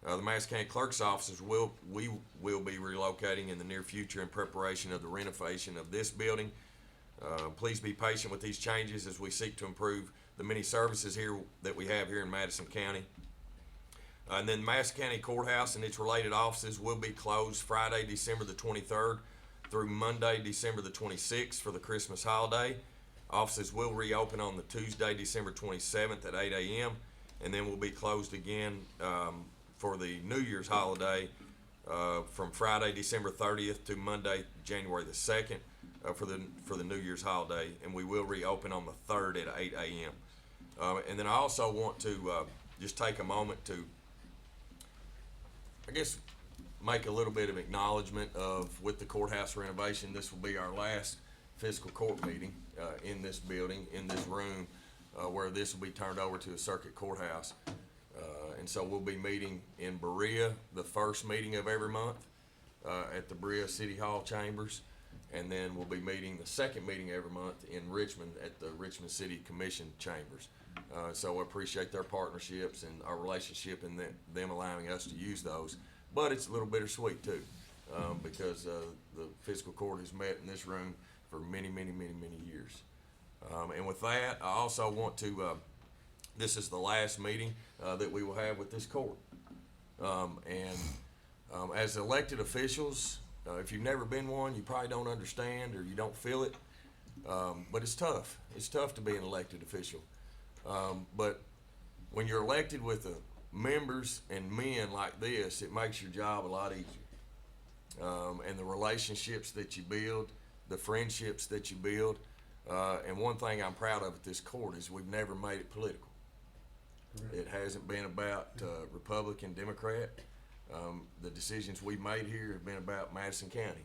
The Madison County Clerk's offices will be relocating in the near future in preparation of the renovation of this building. Please be patient with these changes as we seek to improve the many services here that we have here in Madison County. And then Madison County Courthouse and its related offices will be closed Friday, December the 23rd through Monday, December the 26th for the Christmas holiday. Offices will reopen on the Tuesday, December 27th at 8 a.m. and then will be closed again for the New Year's holiday from Friday, December 30th to Monday, January the 2nd for the New Year's holiday, and we will reopen on the 3rd at 8 a.m. And then I also want to just take a moment to, I guess, make a little bit of acknowledgement of, with the courthouse renovation, this will be our last fiscal court meeting in this building, in this room, where this will be turned over to a circuit courthouse. And so we'll be meeting in Berea, the first meeting of every month at the Berea City Hall chambers. And then we'll be meeting the second meeting every month in Richmond at the Richmond City Commission chambers. So I appreciate their partnerships and our relationship and them allowing us to use those. But it's a little bittersweet too, because the fiscal court has met in this room for many, many, many, many years. And with that, I also want to, this is the last meeting that we will have with this court. As elected officials, if you've never been one, you probably don't understand or you don't feel it. But it's tough. It's tough to be an elected official. But when you're elected with members and men like this, it makes your job a lot easier. And the relationships that you build, the friendships that you build. And one thing I'm proud of at this court is we've never made it political. It hasn't been about Republican, Democrat. The decisions we've made here have been about Madison County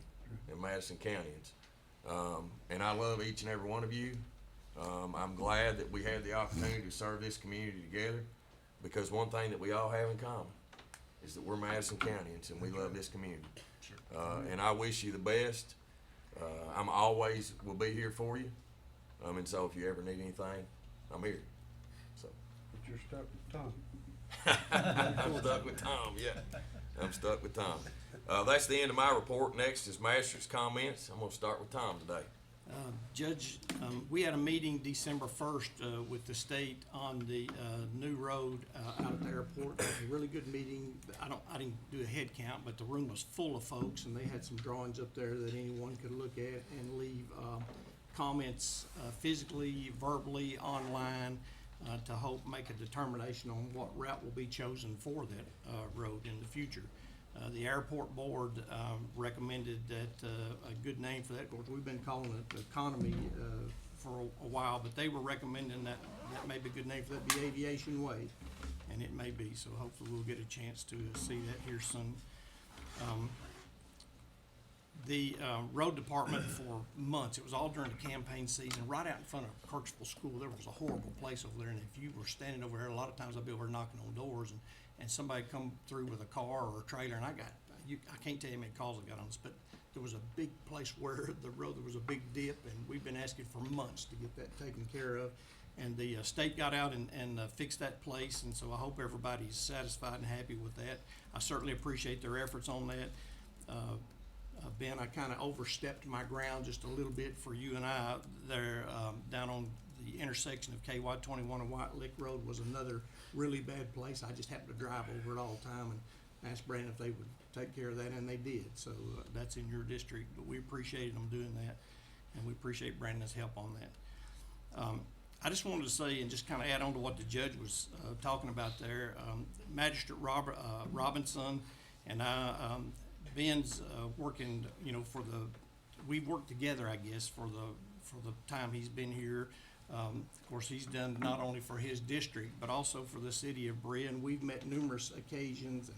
and Madison Countyans. And I love each and every one of you. I'm glad that we had the opportunity to serve this community together, because one thing that we all have in common is that we're Madison Countyans and we love this community. And I wish you the best. I'm always will be here for you. And so if you ever need anything, I'm here. So.
But you're stuck with Tom.
I'm stuck with Tom, yeah. I'm stuck with Tom. That's the end of my report. Next is Master's comments. I'm going to start with Tom today.
Judge, we had a meeting December 1st with the state on the new road out at the airport. It was a really good meeting. I didn't do a head count, but the room was full of folks, and they had some drawings up there that anyone could look at and leave comments physically, verbally, online to help make a determination on what route will be chosen for that road in the future. The airport board recommended that a good name for that. Of course, we've been calling it the economy for a while, but they were recommending that may be a good name for that, be Aviation Way, and it may be. So hopefully we'll get a chance to see that here soon. The road department for months, it was all during the campaign season, right out in front of Kirksville School, there was a horrible place over there, and if you were standing over there, a lot of times I'd be over there knocking on doors, and somebody come through with a car or a trailer, and I can't tell you how many calls I got on this, but there was a big place where the road, there was a big dip, and we've been asking for months to get that taken care of. And the state got out and fixed that place, and so I hope everybody's satisfied and happy with that. I certainly appreciate their efforts on that. Ben, I kind of overstepped my ground just a little bit for you and I there down on the intersection of KY 21 and White Lick Road was another really bad place. I just happened to drive over it all the time and asked Brandon if they would take care of that, and they did. So that's in your district, but we appreciated them doing that, and we appreciate Brandon's help on that. I just wanted to say, and just kind of add on to what the judge was talking about there, Magistrate Robinson and I, Ben's working, we've worked together, I guess, for the time he's been here. Of course, he's done not only for his district, but also for the city of Berea, and we've met numerous occasions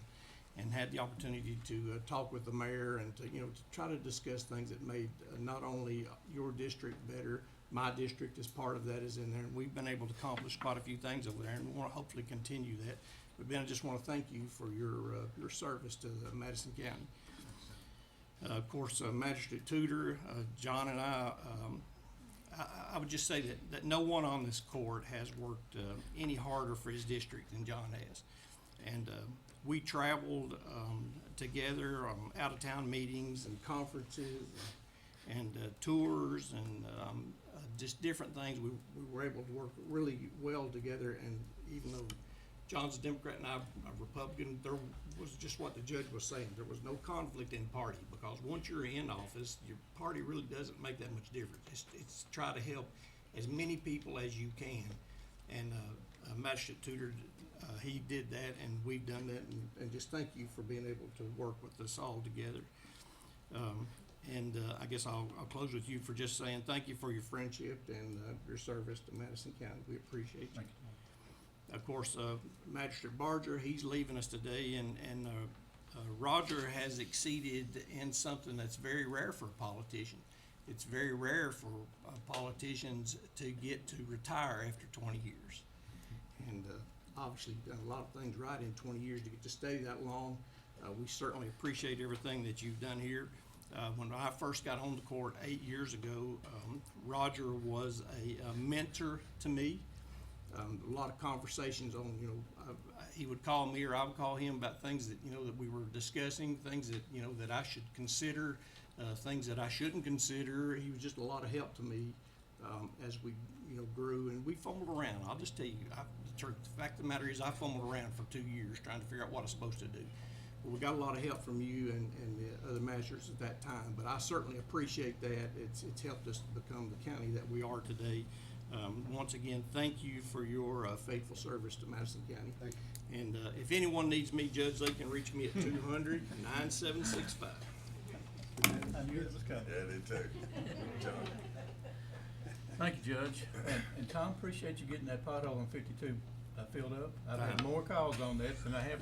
and had the opportunity to talk with the mayor and to try to discuss things that made not only your district better, my district as part of that is in there, and we've been able to accomplish quite a few things over there, and we want to hopefully continue that. But Ben, I just want to thank you for your service to Madison County. Of course, Magistrate Tudor, John and I would just say that no one on this court has worked any harder for his district than John has. And we traveled together on out-of-town meetings and conferences and tours and just different things. We were able to work really well together, and even though John's a Democrat and I'm a Republican, there was just what the judge was saying. There was no conflict in party, because once you're in office, your party really doesn't make that much difference. It's try to help as many people as you can. And Magistrate Tudor, he did that, and we've done that, and just thank you for being able to work with us all together. I guess I'll close with you for just saying thank you for your friendship and your service to Madison County. We appreciate you.
Thank you.
Of course, Magistrate Barger, he's leaving us today, and Roger has exceeded in something that's very rare for a politician. It's very rare for politicians to get to retire after 20 years. And obviously done a lot of things right in 20 years to get to stay that long. We certainly appreciate everything that you've done here. When I first got on the court 8 years ago, Roger was a mentor to me. A lot of conversations on, he would call me or I would call him about things that, that we were discussing, things that, that I should consider, things that I shouldn't consider. He was just a lot of help to me as we, grew, and we fumbled around. I'll just tell you, the truth. The fact of the matter is, I fumbled around for 2 years trying to figure out what I was supposed to do. Well, we got a lot of help from you and the other masters at that time, but I certainly appreciate that. It's helped us become the county that we are today. Once again, thank you for your faithful service to Madison County.
Thank
you. And if anyone needs me, Judge, they can reach me at 200-9765.
I knew it was coming.
Yeah, they too. John.
Thank you, Judge. And Tom, appreciate you getting that pothole on 52 filled up. I've had more calls on that than I have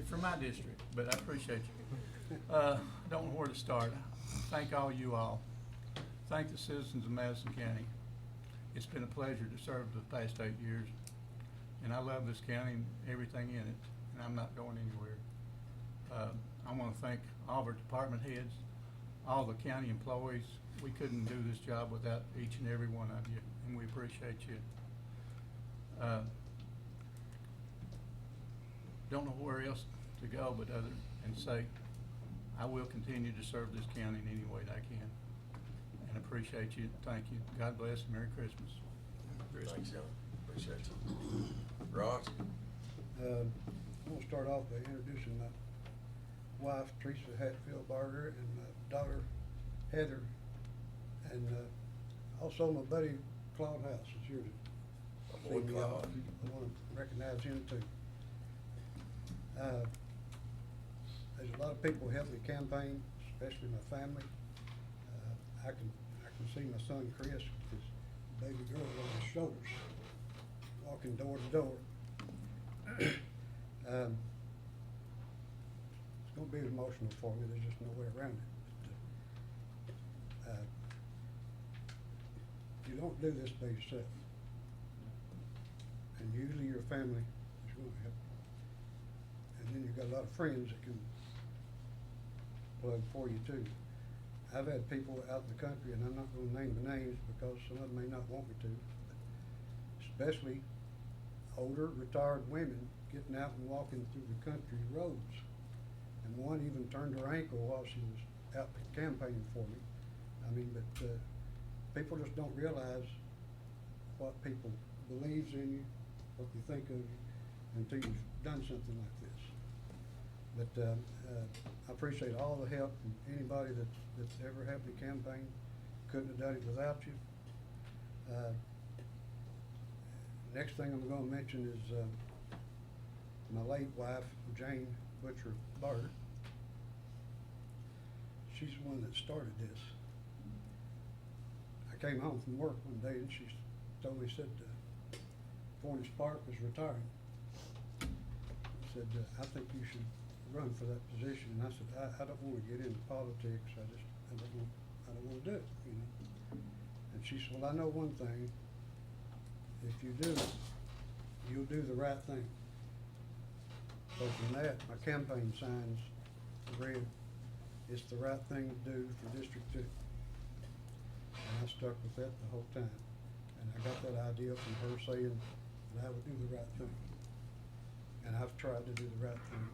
from my district, but I appreciate you. Don't know where to start. Thank all you all. Thank the citizens of Madison County. It's been a pleasure to serve the past 8 years, and I love this county and everything in it, and I'm not going anywhere. I want to thank all of our department heads, all the county employees. We couldn't do this job without each and every one of you, and we appreciate you. Don't know where else to go but other than say I will continue to serve this county in any way that I can, and appreciate you. Thank you. God bless. Merry Christmas.
Thanks, John. Appreciate you. Ross?
I'm gonna start off by introducing my wife, Teresa Hatfield Barger, and my daughter, Heather, and also my buddy Claude House is here to
My boy
see me off.
Claude.
I want to recognize him too. There's a lot of people help me campaign, especially my family. I can see my son Chris, his baby girl on his shoulders, walking door to door. It's gonna be emotional for me. There's just no way around it. But, you don't do this by yourself, and usually your family is going to help. And then you've got a lot of friends that can plug for you too. I've had people out in the country, and I'm not going to name the names because some of them may not want me to, but especially older retired women getting out and walking through the country roads. And one even turned her ankle while she was out campaigning for me. I mean, but people just don't realize what people believes in you, what they think of you, until you've done something like this. But I appreciate all the help from anybody that's ever helped me campaign. Couldn't have done it without you. Next thing I'm going to mention is my late wife, Jane Butcher Barter. She's the one that started this. I came home from work one day and she told me, said, Forney Spark was retiring. Said, I think you should run for that position. And I said, I don't want to get into politics. I don't want to do it, you know. And she said, well, I know one thing. If you do it, you'll do the right thing. So from that, my campaign signs read, it's the right thing to do for District 2. And I stuck with that the whole time. And I got that idea from her saying that I would do the right thing. And I've tried to do the right thing.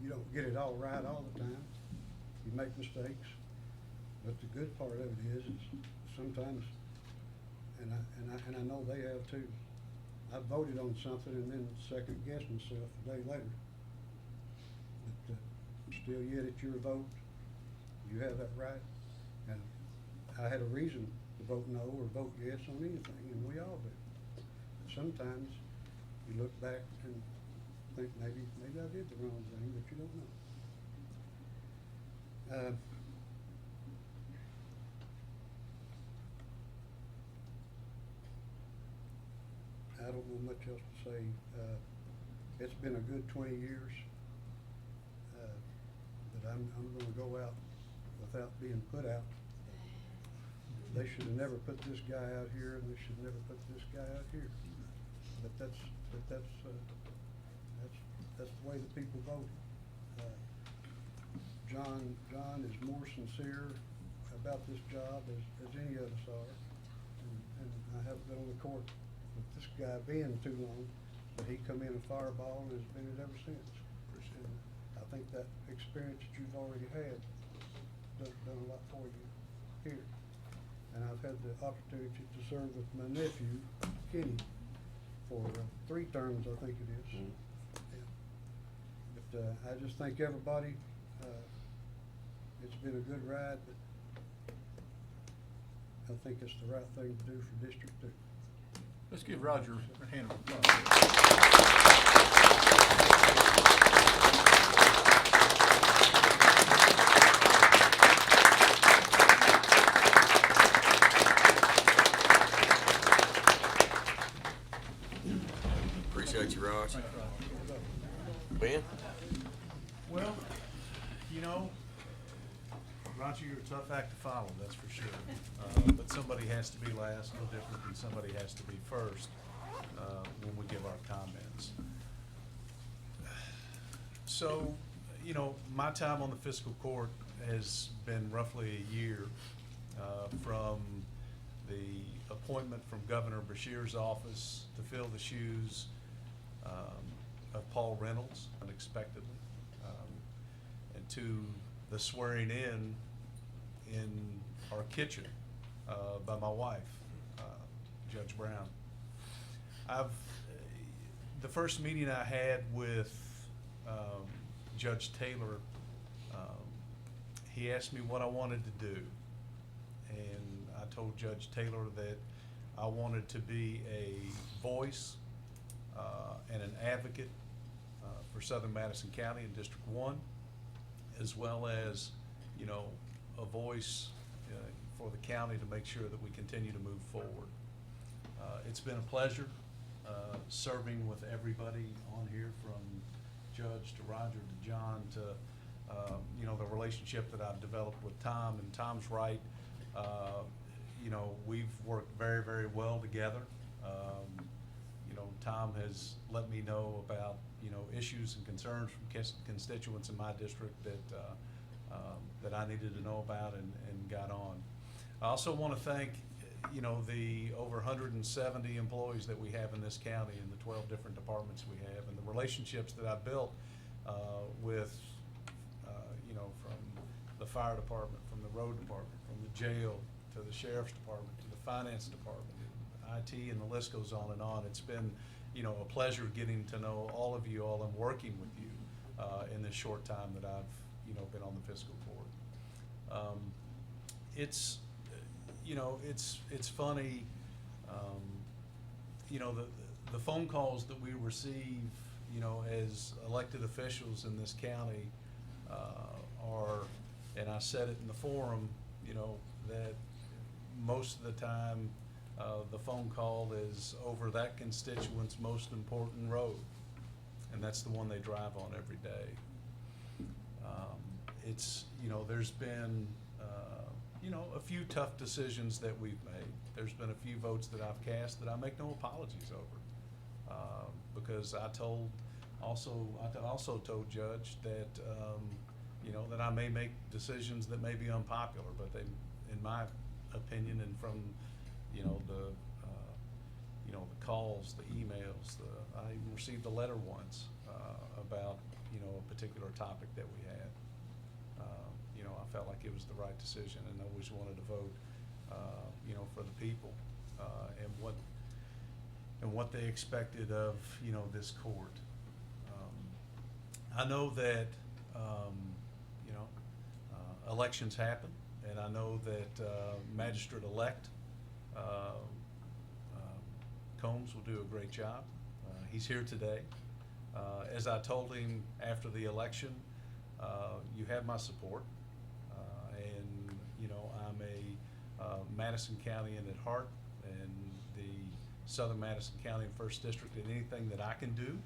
You don't get it all right all the time. You make mistakes. But the good part of it is sometimes, and I know they have too, I voted on something and then second guessed myself a day later. But still yet it's your vote. You have that right. And I had a reason to vote no or vote yes on anything, and we all do. But sometimes you look back and think maybe I did the wrong thing, but you don't know. I don't know much else to say. It's been a good 20 years, but I'm going to go out without being put out. They should have never put this guy out here, and they should never put this guy out here. But that's the way the people voted. John is more sincere about this job as any of us are, and I haven't been on the court with this guy being too long, but he come in a fireball and has been it ever since. And I think that experience that you've already had done a lot for you here. and I've had the opportunity to serve with my nephew, Kenny, for 3 terms, I think it is. Yeah. But I just thank everybody. It's been a good ride, but I think it's the right thing to do for District 2.
Let's give Roger a hand of applause.
Appreciate you, Raj.
Thanks, Roger.
Ben?
Well, you know, Roger, you're a tough act to follow, that's for sure. But somebody has to be last, no different than somebody has to be first when we give our comments. So, you know, my time on the fiscal court has been roughly a year from the appointment from Governor Beshear's office to fill the shoes of Paul Reynolds unexpectedly, and to the swearing in our kitchen by my wife, Judge Brown. The first meeting I had with Judge Taylor, he asked me what I wanted to do, and I told Judge Taylor that I wanted to be a voice and an advocate for Southern Madison County in District 1, as well as, you know, a voice for the county to make sure that we continue to move forward. It's been a pleasure serving with everybody on here, from Judge to Roger to John to, you know, the relationship that I've developed with Tom, and Tom's right. You know, we've worked very, very well together. You know, Tom has let me know about, you know, issues and concerns from constituents in my district that I needed to know about and got on. I also want to thank, you know, the over 170 employees that we have in this county in the 12 different departments we have, and the relationships that I've built with, you know, from the fire department, from the road department, from the jail to the sheriff's department to the finance department, IT, and the list goes on and on. It's been, you know, a pleasure getting to know all of you all and working with you in this short time that I've, you know, been on the fiscal court. It's, you know, it's funny, you know, the phone calls that we receive, you know, as elected officials in this county are, and I said it in the forum, you know, that most of the time the phone call is over that constituent's most important road, and that's the one they drive on every day. It's, you know, there's been, you know, a few tough decisions that we've made. There's been a few votes that I've cast that I make no apologies over, because I also told Judge that, you know, that I may make decisions that may be unpopular, but they, in my opinion, and from, you know, the calls, the emails, I even received a letter once about, you know, a particular topic that we had. You know, I felt like it was the right decision, and always wanted to vote, you know, for the people and what they expected of, you know, this court. I know that, you know, elections happen, and I know that Magistrate-elect Combs will do a great job. He's here today. As I told him after the election, you have my support, and, you know, I'm a Madison County-in at heart, and the Southern Madison County and First District, and anything that I can do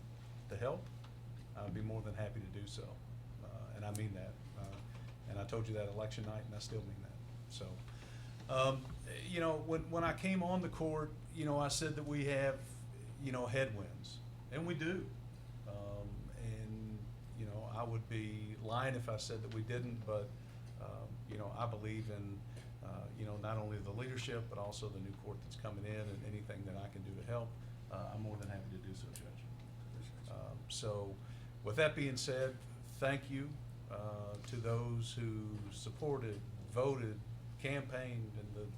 to help, I'd be more than happy to do so, and I mean that. And I told you that election night, and I still mean that. So, you know, when I came on the court, you know, I said that we have, you know, headwinds, and we do. And, you know, I would be lying if I said that we didn't, but, you know, I believe in, you know, not only the leadership, but also the new court that's coming in, and anything that I can do to help, I'm more than happy to do so, Judge. So, with that being said, thank you to those who supported, voted, campaigned, and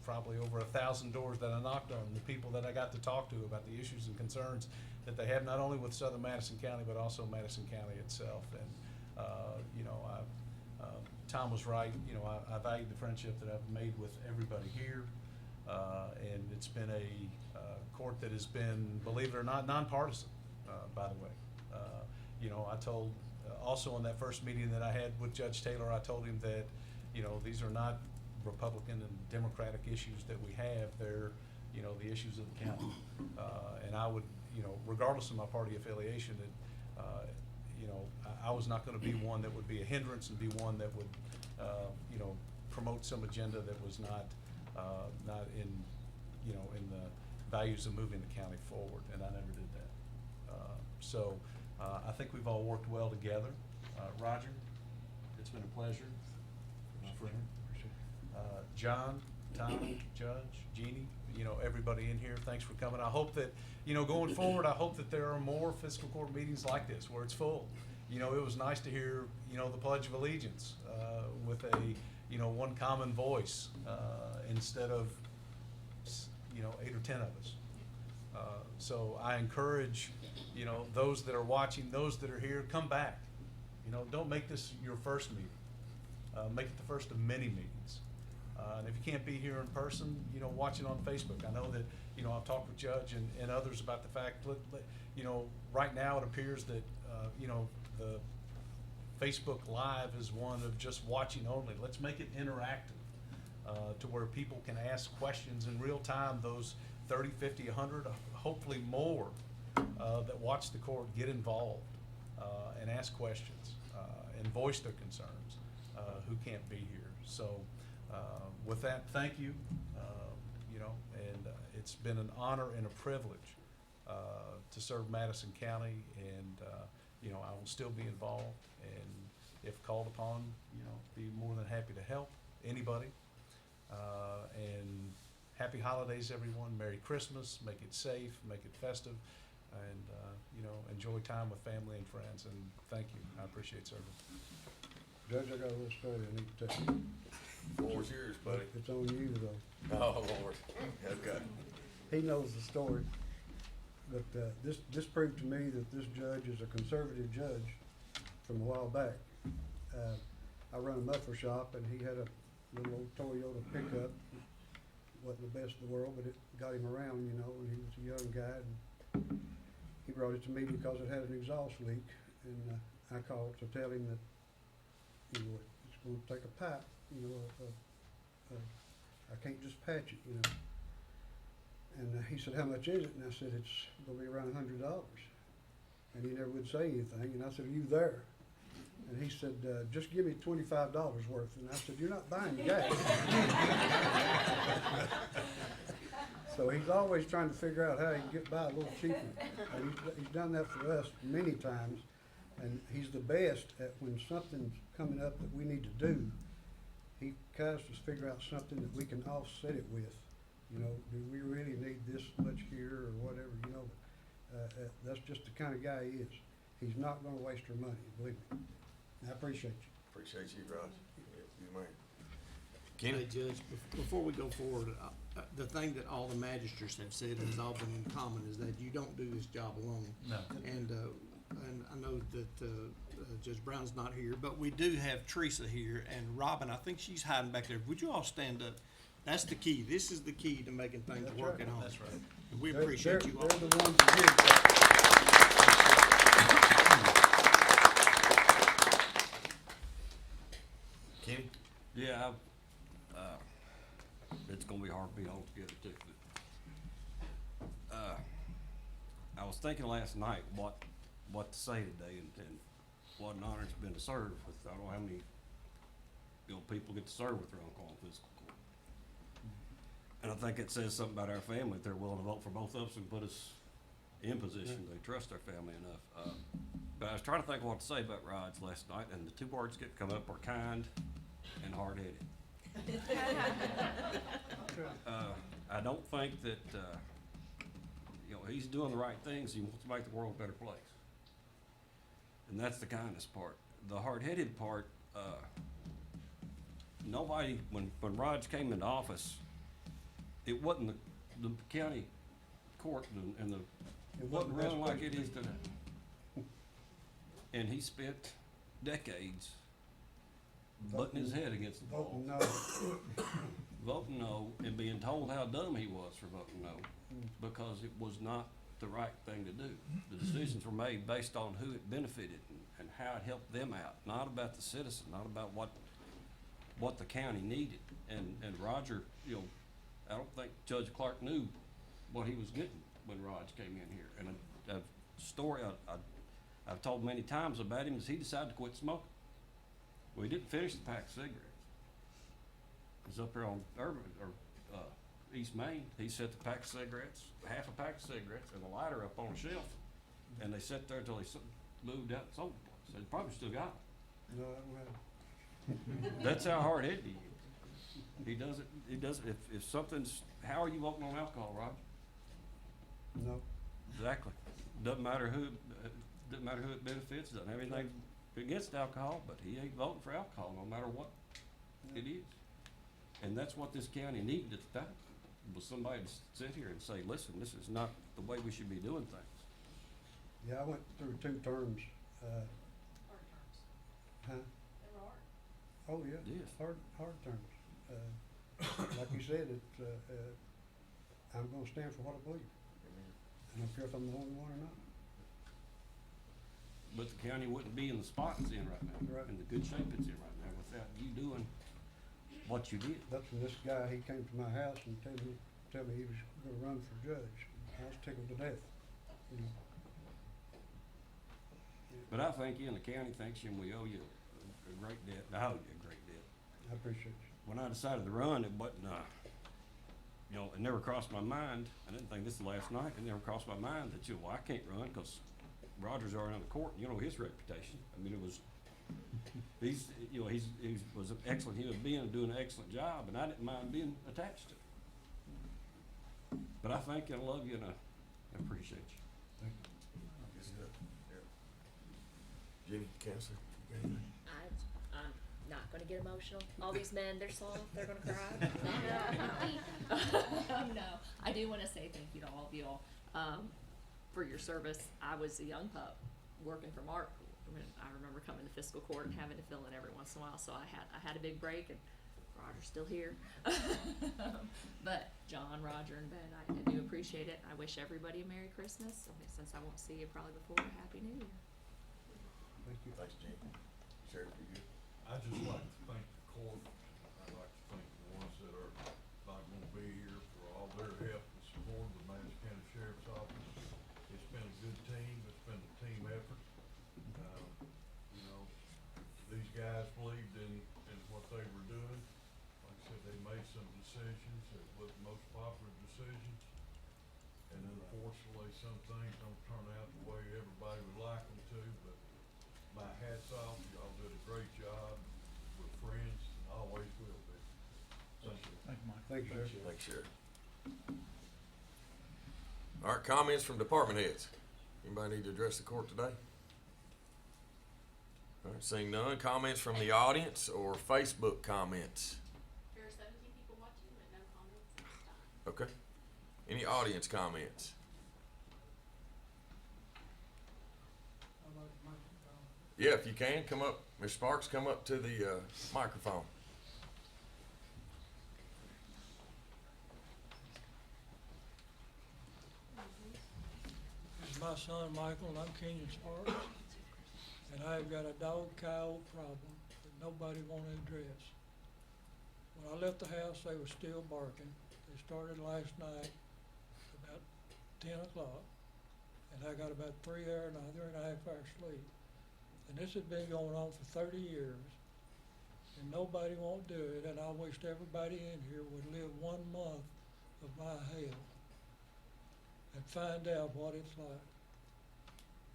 probably over 1,000 doors that I knocked on, the people that I got to talk to about the issues and concerns that they have, not only with Southern Madison County, but also Madison County itself. And, you know, Tom was right, you know, I value the friendship that I've made with everybody here. And it's been a court that has been, believe it or not, nonpartisan, by the way. You know, I told, also in that first meeting that I had with Judge Taylor, I told him that, you know, these are not Republican and Democratic issues that we have. They're, you know, the issues of the county. And I would, you know, regardless of my party affiliation, that, you know, I was not gonna be one that would be a hindrance and be one that would, you know, promote some agenda that was not in, you know, in the values of moving the county forward, and I never did that. So I think we've all worked well together. Roger, it's been a pleasure, my friend. John, Tom, Judge, Jeannie, you know, everybody in here, thanks for coming. I hope that, you know, going forward, I hope that there are more fiscal court meetings like this where it's full. You know, it was nice to hear, you know, the Pledge of Allegiance with a, you know, one common voice instead of, you know, 8 or 10 of us. So I encourage, you know, those that are watching, those that are here, come back. You know, don't make this your first meeting. Make it the first of many meetings. And if you can't be here in person, you know, watch it on Facebook. I know that, you know, I've talked with Judge and others about the fact, you know, right now it appears that, you know, the Facebook Live is one of just watching only. Let's make it interactive to where people can ask questions in real time. Those 30, 50, 100, hopefully more that watch the court get involved and ask questions and voice their concerns who can't be here. So with that, thank you. You know, and it's been an honor and a privilege to serve Madison County, and you know, I will still be involved, and if called upon, you know, be more than happy to help anybody. And happy holidays, everyone. Merry Christmas. Make it safe, make it festive, and you know, enjoy time with family and friends. And thank you. I appreciate serving.
Judge, I got a little story I need to tell you.
Floor's yours, buddy.
It's on you, though.
Oh, Lord. Okay.
He knows the story, but this proved to me that this judge is a conservative judge from a while back. I run a muffler shop, and he had a little old Toyota pickup. Wasn't the best in the world, but it got him around, you know, and he was a young guy. And he brought it to me because it had an exhaust leak, and I called to tell him that, you know, it's going to take a pipe, you know, I can't just patch it, you know. And he said, how much is it? And I said, it's going to be around $100. And he never would say anything. And I said, are you there? And he said, just give me $25 worth. And I said, you're not buying gas. So he's always trying to figure out how he can get by a little cheaper. And he's done that for us many times. And he's the best at when something's coming up that we need to do, he tries to figure out something that we can offset it with. You know, do we really need this much here or whatever, you know? That's just the kind of guy he is. He's not gonna waste our money, believe me. I appreciate you.
Appreciate you, Raj. You man.
Hey, Judge, before we go forward, the thing that all the magistrates have said has all been in common is that you don't do this job alone.
No.
And I know that Judge Brown's not here, but we do have Teresa here, and Robin, I think she's hiding back there. Would you all stand up? That's the key. This is the key to making things
That's
work
right.
at home.
That's right.
And we appreciate you all.
They're the ones that did that.
Kenny?
Yeah, it's gonna be hard to be all together too, but, I was thinking last night what to say today, and what an honor it's been to serve with, I don't know how many, you know, people get to serve with their uncle on fiscal court. And I think it says something about our family, if they're willing to vote for both of us and put us in position, they trust our family enough. But I was trying to think of what to say about Raj last night, and the two words that come up are kind and hard-headed. I don't think that, you know, he's doing the right things. He wants to make the world a better place. And that's the kindness part. The hard-headed part, nobody, when Raj came into office, it wasn't the county court and
It
it
wasn't
wasn't run
best
like it
way.
is today. And he spent decades butting his head against the wall,
Voting no.
voting no, and being told how dumb he was for voting no, because it was not the right thing to do. The decisions were made based on who it benefited and how it helped them out, not about the citizen, not about what the county needed. And Roger, you know, I don't think Judge Clark knew what he was getting when Raj came in here. And a story I've told many times about him is he decided to quit smoking. Well, he didn't finish the pack of cigarettes. It was up there on East Main. He set the pack of cigarettes, half a pack of cigarettes, and a lighter up on a shelf, and they sat there until he moved out and sold the place. They probably still got it.
No, I don't have.
That's how hard-headed he is. He does it. If something's, how are you voting on alcohol, Roger?
No.
Exactly. Doesn't matter who it benefits. Doesn't have anything against alcohol, but he ain't voting for alcohol no matter what it is. And that's what this county needed at the time, was somebody to sit here and say, listen, this is not the way we should be doing things.
Yeah, I went through 2 terms. Huh? Oh, yeah.
Yes.
Hard terms. Like you said, I'm gonna stand for what I believe. I don't care if I'm the only one or not.
But the county wouldn't be in the spot it's in right now,
Right.
in the good shape it's in right now, without you doing what you did.
That's when this guy, he came to my house and tell me he was gonna run for judge. I was tickled to death, you know.
But I think you and the county thinks you, and we owe you a great debt. I owe you a great debt.
I appreciate you.
When I decided to run, it wasn't, you know, it never crossed my mind. I didn't think this last night. It never crossed my mind that, well, I can't run because Roger's already on the court. You know his reputation. I mean, he was an excellent human being doing an excellent job, and I didn't mind being attached to it. But I thank you, I love you, and I appreciate you.
Thank you.
Jenny, Counselor, you got anything?
I'm not gonna get emotional. All these men, they're soft, they're gonna cry. No, I do wanna say thank you to all of you all, for your service. I was a young pup working for Mark when I remember coming to fiscal court and having to fill in every once in a while, so I had a big break, and Roger's still here. But John, Roger, and Ben, I do appreciate it. I wish everybody a Merry Christmas, since I won't see you probably before, a Happy New Year.
Thank you.
Thanks, Jenny. Sheriff, you good?
I'd just like to thank the court. I'd like to thank the ones that are not gonna be here for all their help and support of the Madison County Sheriff's Office. It's been a good team. It's been a team effort. You know, these guys believed in what they were doing. Like I said, they made some decisions that were the most popular decisions. And unfortunately, some things don't turn out the way everybody would like them to, but my hat's off. Y'all did a great job. We're friends and always will be. Thank you.
Thank you, Mike.
Thank you, sir.
Thanks, Sheriff. All right, comments from department heads. Anybody need to address the court today? All right, seeing none. Comments from the audience or Facebook comments?
There are 17 people watching, but no comments at this time.
Okay. Any audience comments? Yeah, if you can, come up. Mr. Sparks, come up to the microphone.
This is my son Michael, and I'm Kenyon Sparks, and I've got a dog-cow problem that nobody want to address. When I left the house, they were still barking. They started last night about 10 o'clock, and I got about 3 and a half hours sleep. And this has been going on for 30 years, and nobody won't do it, and I wished everybody in here would live 1 month of my hell and find out what it's like.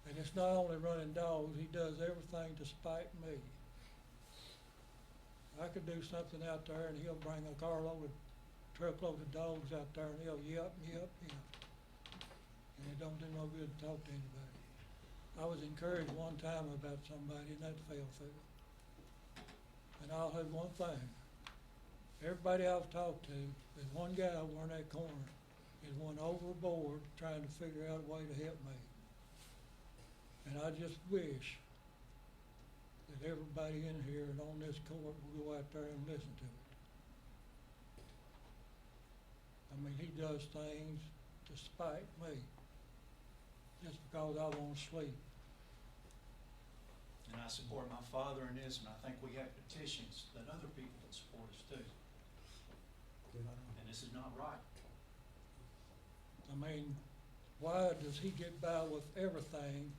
And it's not only running dogs, he does everything to spite me. I could do something out there and he'll bring a truckload of dogs out there and he'll yelp. And it don't do no good to talk to anybody. I was encouraged one time about somebody and that fell through. And I'll have one thing. Everybody I've talked to, there's one guy over in that corner is one overboard trying to figure out a way to help me. And I just wish that everybody in here and on this court will go out there and listen to it. I mean, he does things to spite me just because I won't sleep.
And I support my father in this, and I think we have petitions that other people would support us too. And this is not right.
I mean, why does he get by with everything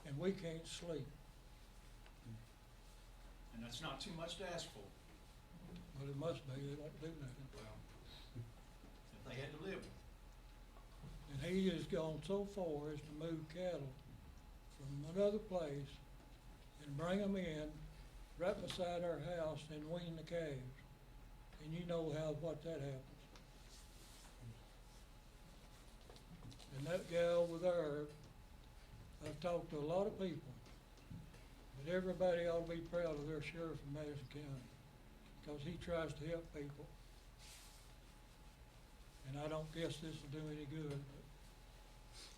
and we can't sleep?
And that's not too much to ask for.
Well, it must be, they don't do nothing.
Well, if they had to live with it.
And he has gone so far as to move cattle from another place and bring them in right beside our house and wean the calves. And you know what that happens. And that gal over there, I've talked to a lot of people, but everybody ought to be proud of their sheriff in Madison County, because he tries to help people. And I don't guess this will do any good, but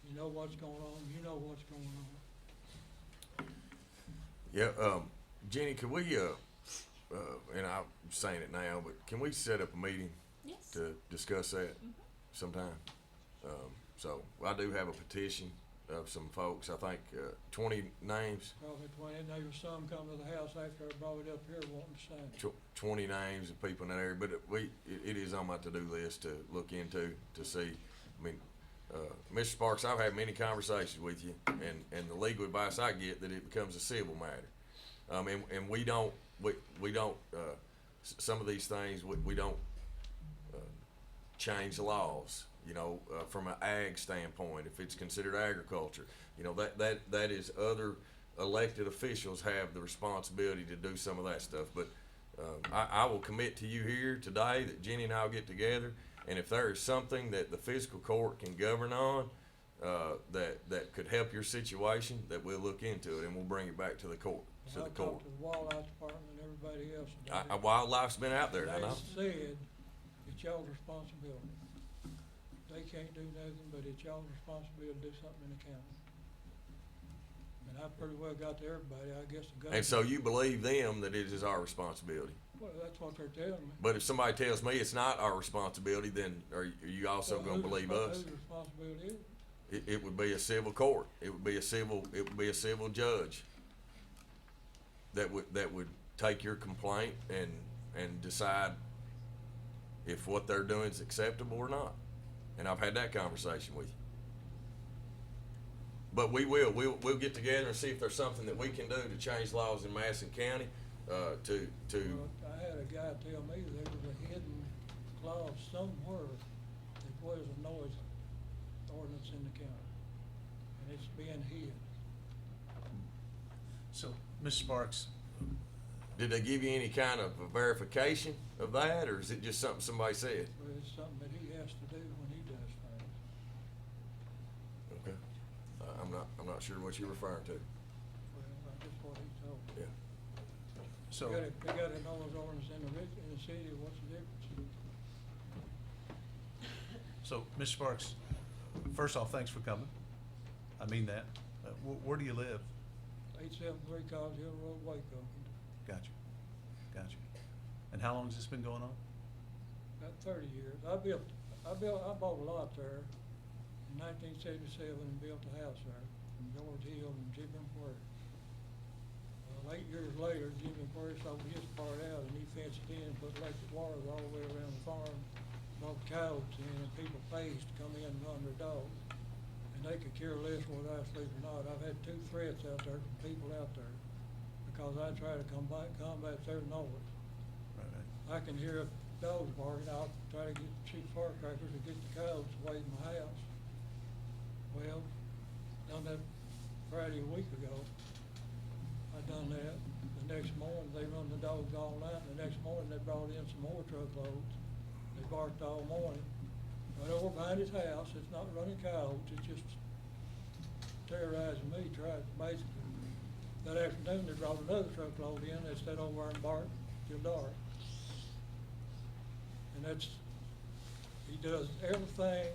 you know what's going on, you know what's going on.
Yeah, Jenny, could we, and I'm saying it now, but can we set up a meeting
Yes.
to discuss that sometime? So I do have a petition of some folks, I think, 20 names,
Probably 20, and there was some come to the house after I brought it up here wanting to sign it.
20 names of people in that area, but it is on my to-do list to look into, to see. I mean, Mr. Sparks, I've had many conversations with you, and the legal advice I get that it becomes a civil matter. And we don't, some of these things, we don't change laws, you know, from an ag standpoint, if it's considered agriculture. You know, that is other elected officials have the responsibility to do some of that stuff. But I will commit to you here today that Jenny and I will get together, and if there is something that the fiscal court can govern on, that could help your situation, that we'll look into it and we'll bring it back to the court.
I've talked to the wildlife department and everybody else about it.
Wildlife's been out there, I know.
They said it's y'all's responsibility. They can't do nothing, but it's y'all's responsibility to do something in the county. And I pretty well got to everybody, I guess the government.
And so you believe them that it is our responsibility.
Well, that's what they're telling me.
But if somebody tells me it's not our responsibility, then are you also
Well,
gonna believe us?
Whose responsibility is it?
It would be a civil court. It would be a civil judge that would take your complaint and decide if what they're doing is acceptable or not. And I've had that conversation with you. But we'll get together and see if there's something that we can do to change laws in Madison County,
Well, I had a guy tell me there was a hidden clause somewhere that was a noise ordinance in the county, and it's being hid.
So, Mr. Sparks,
did they give you any kind of a verification of that, or is it just something somebody said?
Well, it's something that he has to do when he does things.
Okay. I'm not sure what you're referring to.
Well, that's what he told me.
Yeah.
so,
They got a noise ordinance in the city, what's the difference?
so, Mr. Sparks, first off, thanks for coming. I mean that. Where do you live?
873 College Hill Road, Waco.
Gotcha. And how long has this been going on?
About 30 years. I bought a lot there in 1977 and built a house there in George Hill and Jimmy Quarry. Well, 8 years later, Jimmy Quarry sold his part out and he fenced in, put electric wires all the way around the farm, brought cows in, and people pays to come in and run their dogs. And they could care less whether I sleep or not. I've had 2 threats out there from people out there because I try to combat their noise.
Right.
I can hear dogs barking, I'll try to shoot firecrackers to get the cows away from my house. Well, done that Friday a week ago. I done that. The next morning, they run the dogs all night, and the next morning, they brought in some more truckloads. They barked all morning. Right over behind his house, it's not running cows, it's just terrorizing me, basically. That afternoon, they brought another truckload in, they stayed over and barked till dark. And that's, he does everything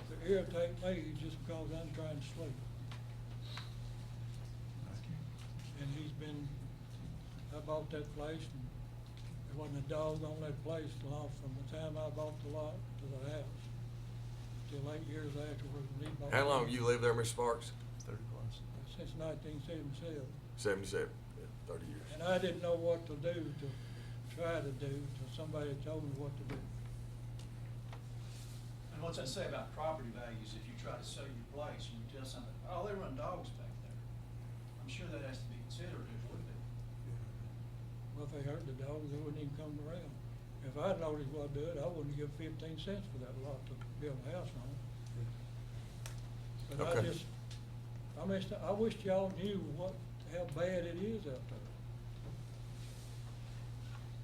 to irritate me just because I'm trying to sleep. And he's been, I bought that place and there wasn't a dog on that place long from the time I bought the lot to the house. Till 8 years afterwards when he bought it.
How long have you lived there, Mr. Sparks?
30 plus.
Since 1977.
77, yeah, 30 years.
And I didn't know what to do, to try to do, till somebody told me what to do.
And what's that say about property values if you try to sell your place and you tell somebody, oh, they run dogs back there? I'm sure that has to be considered, it would be.
Well, if they hurt the dogs, they wouldn't even come around. If I'd noticed what to do it, I wouldn't give 15 cents for that lot to build a house on. But I
Okay.
just, I wish y'all knew how bad it is out there.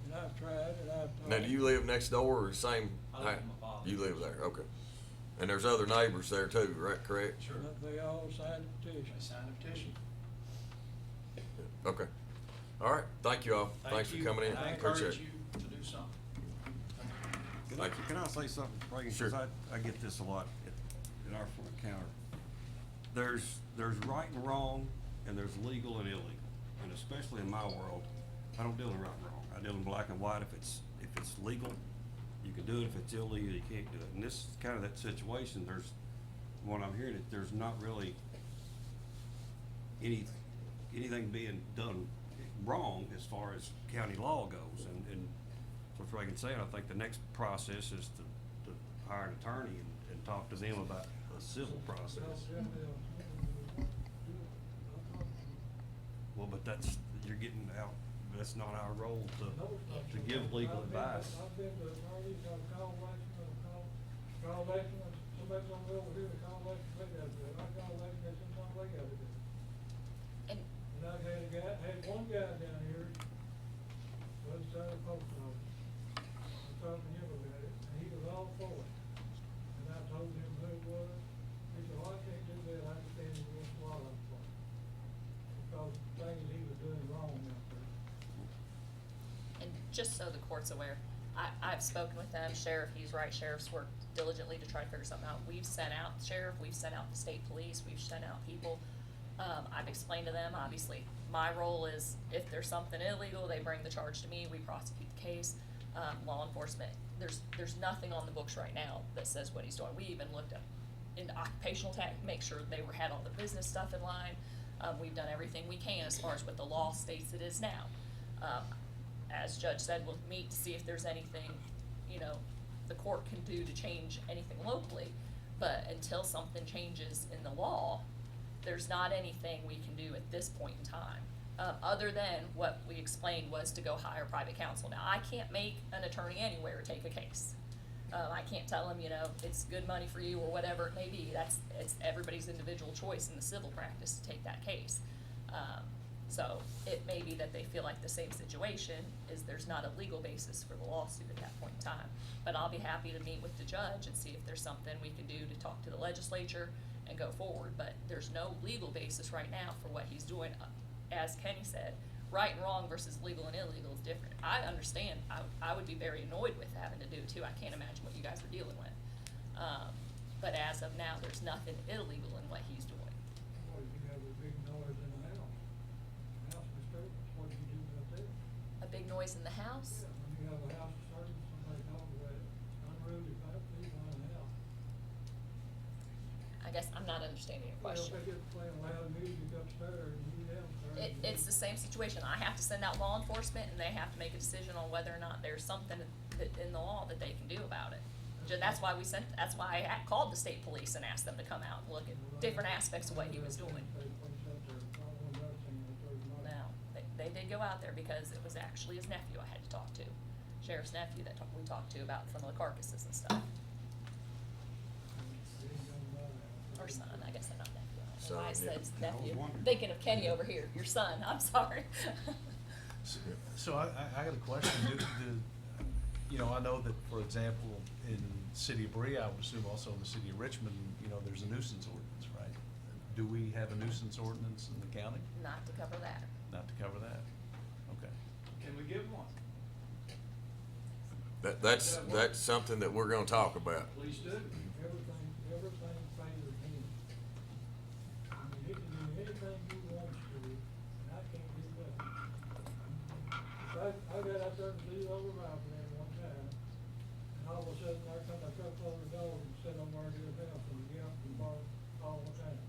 And I've tried and I've.
Now, do you live next door or same?
I live with my father.
You live there, okay. And there's other neighbors there too, right, correct?
Sure.
They all signed a petition.
They signed a petition.
Okay. All right, thank you all. Thanks for
you,
coming in.
and I
Appreciate
encourage
it.
you to do something.
Thank you.
Can I say something, Reagan?
Sure.
'Cause I get this a lot at our front counter. There's right and wrong, and there's legal and illegal. And especially in my world, I don't deal in right and wrong. I deal in black and white. If it's legal, you can do it. If it's illegal, you can't do it. And this is kind of that situation. What I'm hearing, there's not really anything being done wrong as far as county law goes. And so for Reagan saying, I think the next process is to hire an attorney and talk to them about a civil process. Well, but you're getting out, that's not our role to give legal advice.
I've been to attorneys, I've called Lexington, call Lexington, somebody told me over here to call Lexington, they gotta do it. I call Lexington, they said, no, they gotta do it.
And
And I had one guy down here, was trying to post office. I talked to him about it, and he was all for it. And I told him who it was. He said, well, I can't do that, I can stand in this swallow for it. Because things he was doing wrong out there.
And just so the court's aware, I've spoken with them, Sheriff, he's right, Sheriff's worked diligently to try to figure something out. We've sent out Sheriff, we've sent out the state police, we've sent out people. I've explained to them, obviously, my role is if there's something illegal, they bring the charge to me, we prosecute the case. Law enforcement, there's nothing on the books right now that says what he's doing. We even looked up into occupational tech, make sure they had all the business stuff in line. We've done everything we can as far as what the law states it is now. As Judge said, we'll meet to see if there's anything, the court can do to change anything locally. But until something changes in the law, there's not anything we can do at this point in time. Other than what we explained was to go hire private counsel. Now, I can't make an attorney anywhere take a case. I can't tell them, it's good money for you or whatever it may be. It's everybody's individual choice in the civil practice to take that case. So it may be that they feel like the same situation is there's not a legal basis for the lawsuit at that point in time. But I'll be happy to meet with the judge and see if there's something we can do to talk to the legislature and go forward. But there's no legal basis right now for what he's doing. As Kenny said, right and wrong versus legal and illegal is different. I understand. I would be very annoyed with having to do it too. I can't imagine what you guys are dealing with. But as of now, there's nothing illegal in what he's doing.
Well, you have a big noise in the house. House disturbance, what do you do about that?
A big noise in the house?
Yeah, when you have a house disturbance, somebody talks about it, unruly people in the house.
I guess I'm not understanding your question.
Well, if they get playing loud music upstairs and you downstairs.
It's the same situation. I have to send out law enforcement and they have to make a decision on whether or not there's something in the law that they can do about it. That's why I called the state police and asked them to come out and look at different aspects of what he was doing. No, they did go out there because it was actually his nephew I had to talk to. Sheriff's nephew that we talked to about some of the carcasses and stuff. Or son, I guess I'm not nephew. I don't know why I said nephew. Thinking of Kenny over here, your son, I'm sorry.
So I got a question. I know that, for example, in City of Bree, I would assume also in the City of Richmond, there's a nuisance ordinance, right? Do we have a nuisance ordinance in the county?
Not to cover that.
Not to cover that? Okay.
Can we give one?
That's something that we're gonna talk about.
Please do. Everything favors him. I mean, he can do anything he wants to, and I can't do that. I got out there to do over Robert there one time, and all of a sudden, there come a truck load of dogs and sit on our dear house and yelp and bark all the time.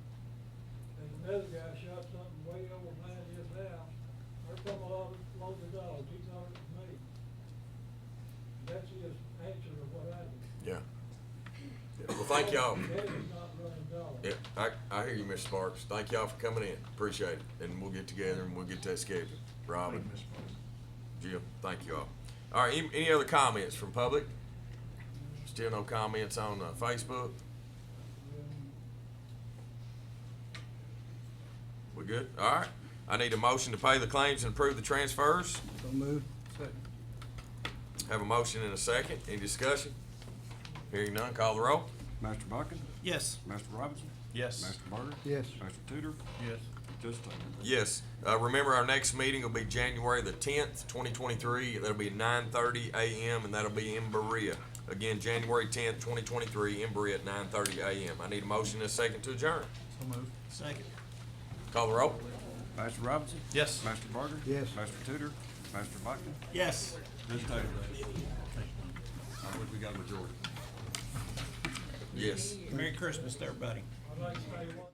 There's another guy shot something way over behind his house, there come a load of dogs, he thought it was me. That's his answer to what I do.
Yeah. Well, thank y'all.
That is not running dogs.
Yeah, I hear you, Mr. Sparks. Thank y'all for coming in. Appreciate it. And we'll get together and we'll get that scheduled. Robin, Jim, thank you all. All right, any other comments from public? Still no comments on Facebook? We good? All right. I need a motion to pay the claims and approve the transfers.
So moved. Second.
Have a motion and a second. Any discussion? Hearing none, call the roll.
Master Buckin?
Yes.
Master Robinson?
Yes.
Master Barger?
Yes.
Master Tudor?
Yes.
Judge Taylor?
Yes. Remember, our next meeting will be January the 10th, 2023. That'll be 9:30 a.m. and that'll be in Berea. Again, January 10th, 2023, in Berea at 9:30 a.m. I need a motion and a second to adjourn.
So moved.
Second.
Call the roll.
Master Robinson?
Yes.
Master Barger?
Yes.
Master Tudor? Master Buckin?
Yes.
Judge Taylor? I believe we got a majority.
Yes.
Merry Christmas to everybody.
I'd like to say one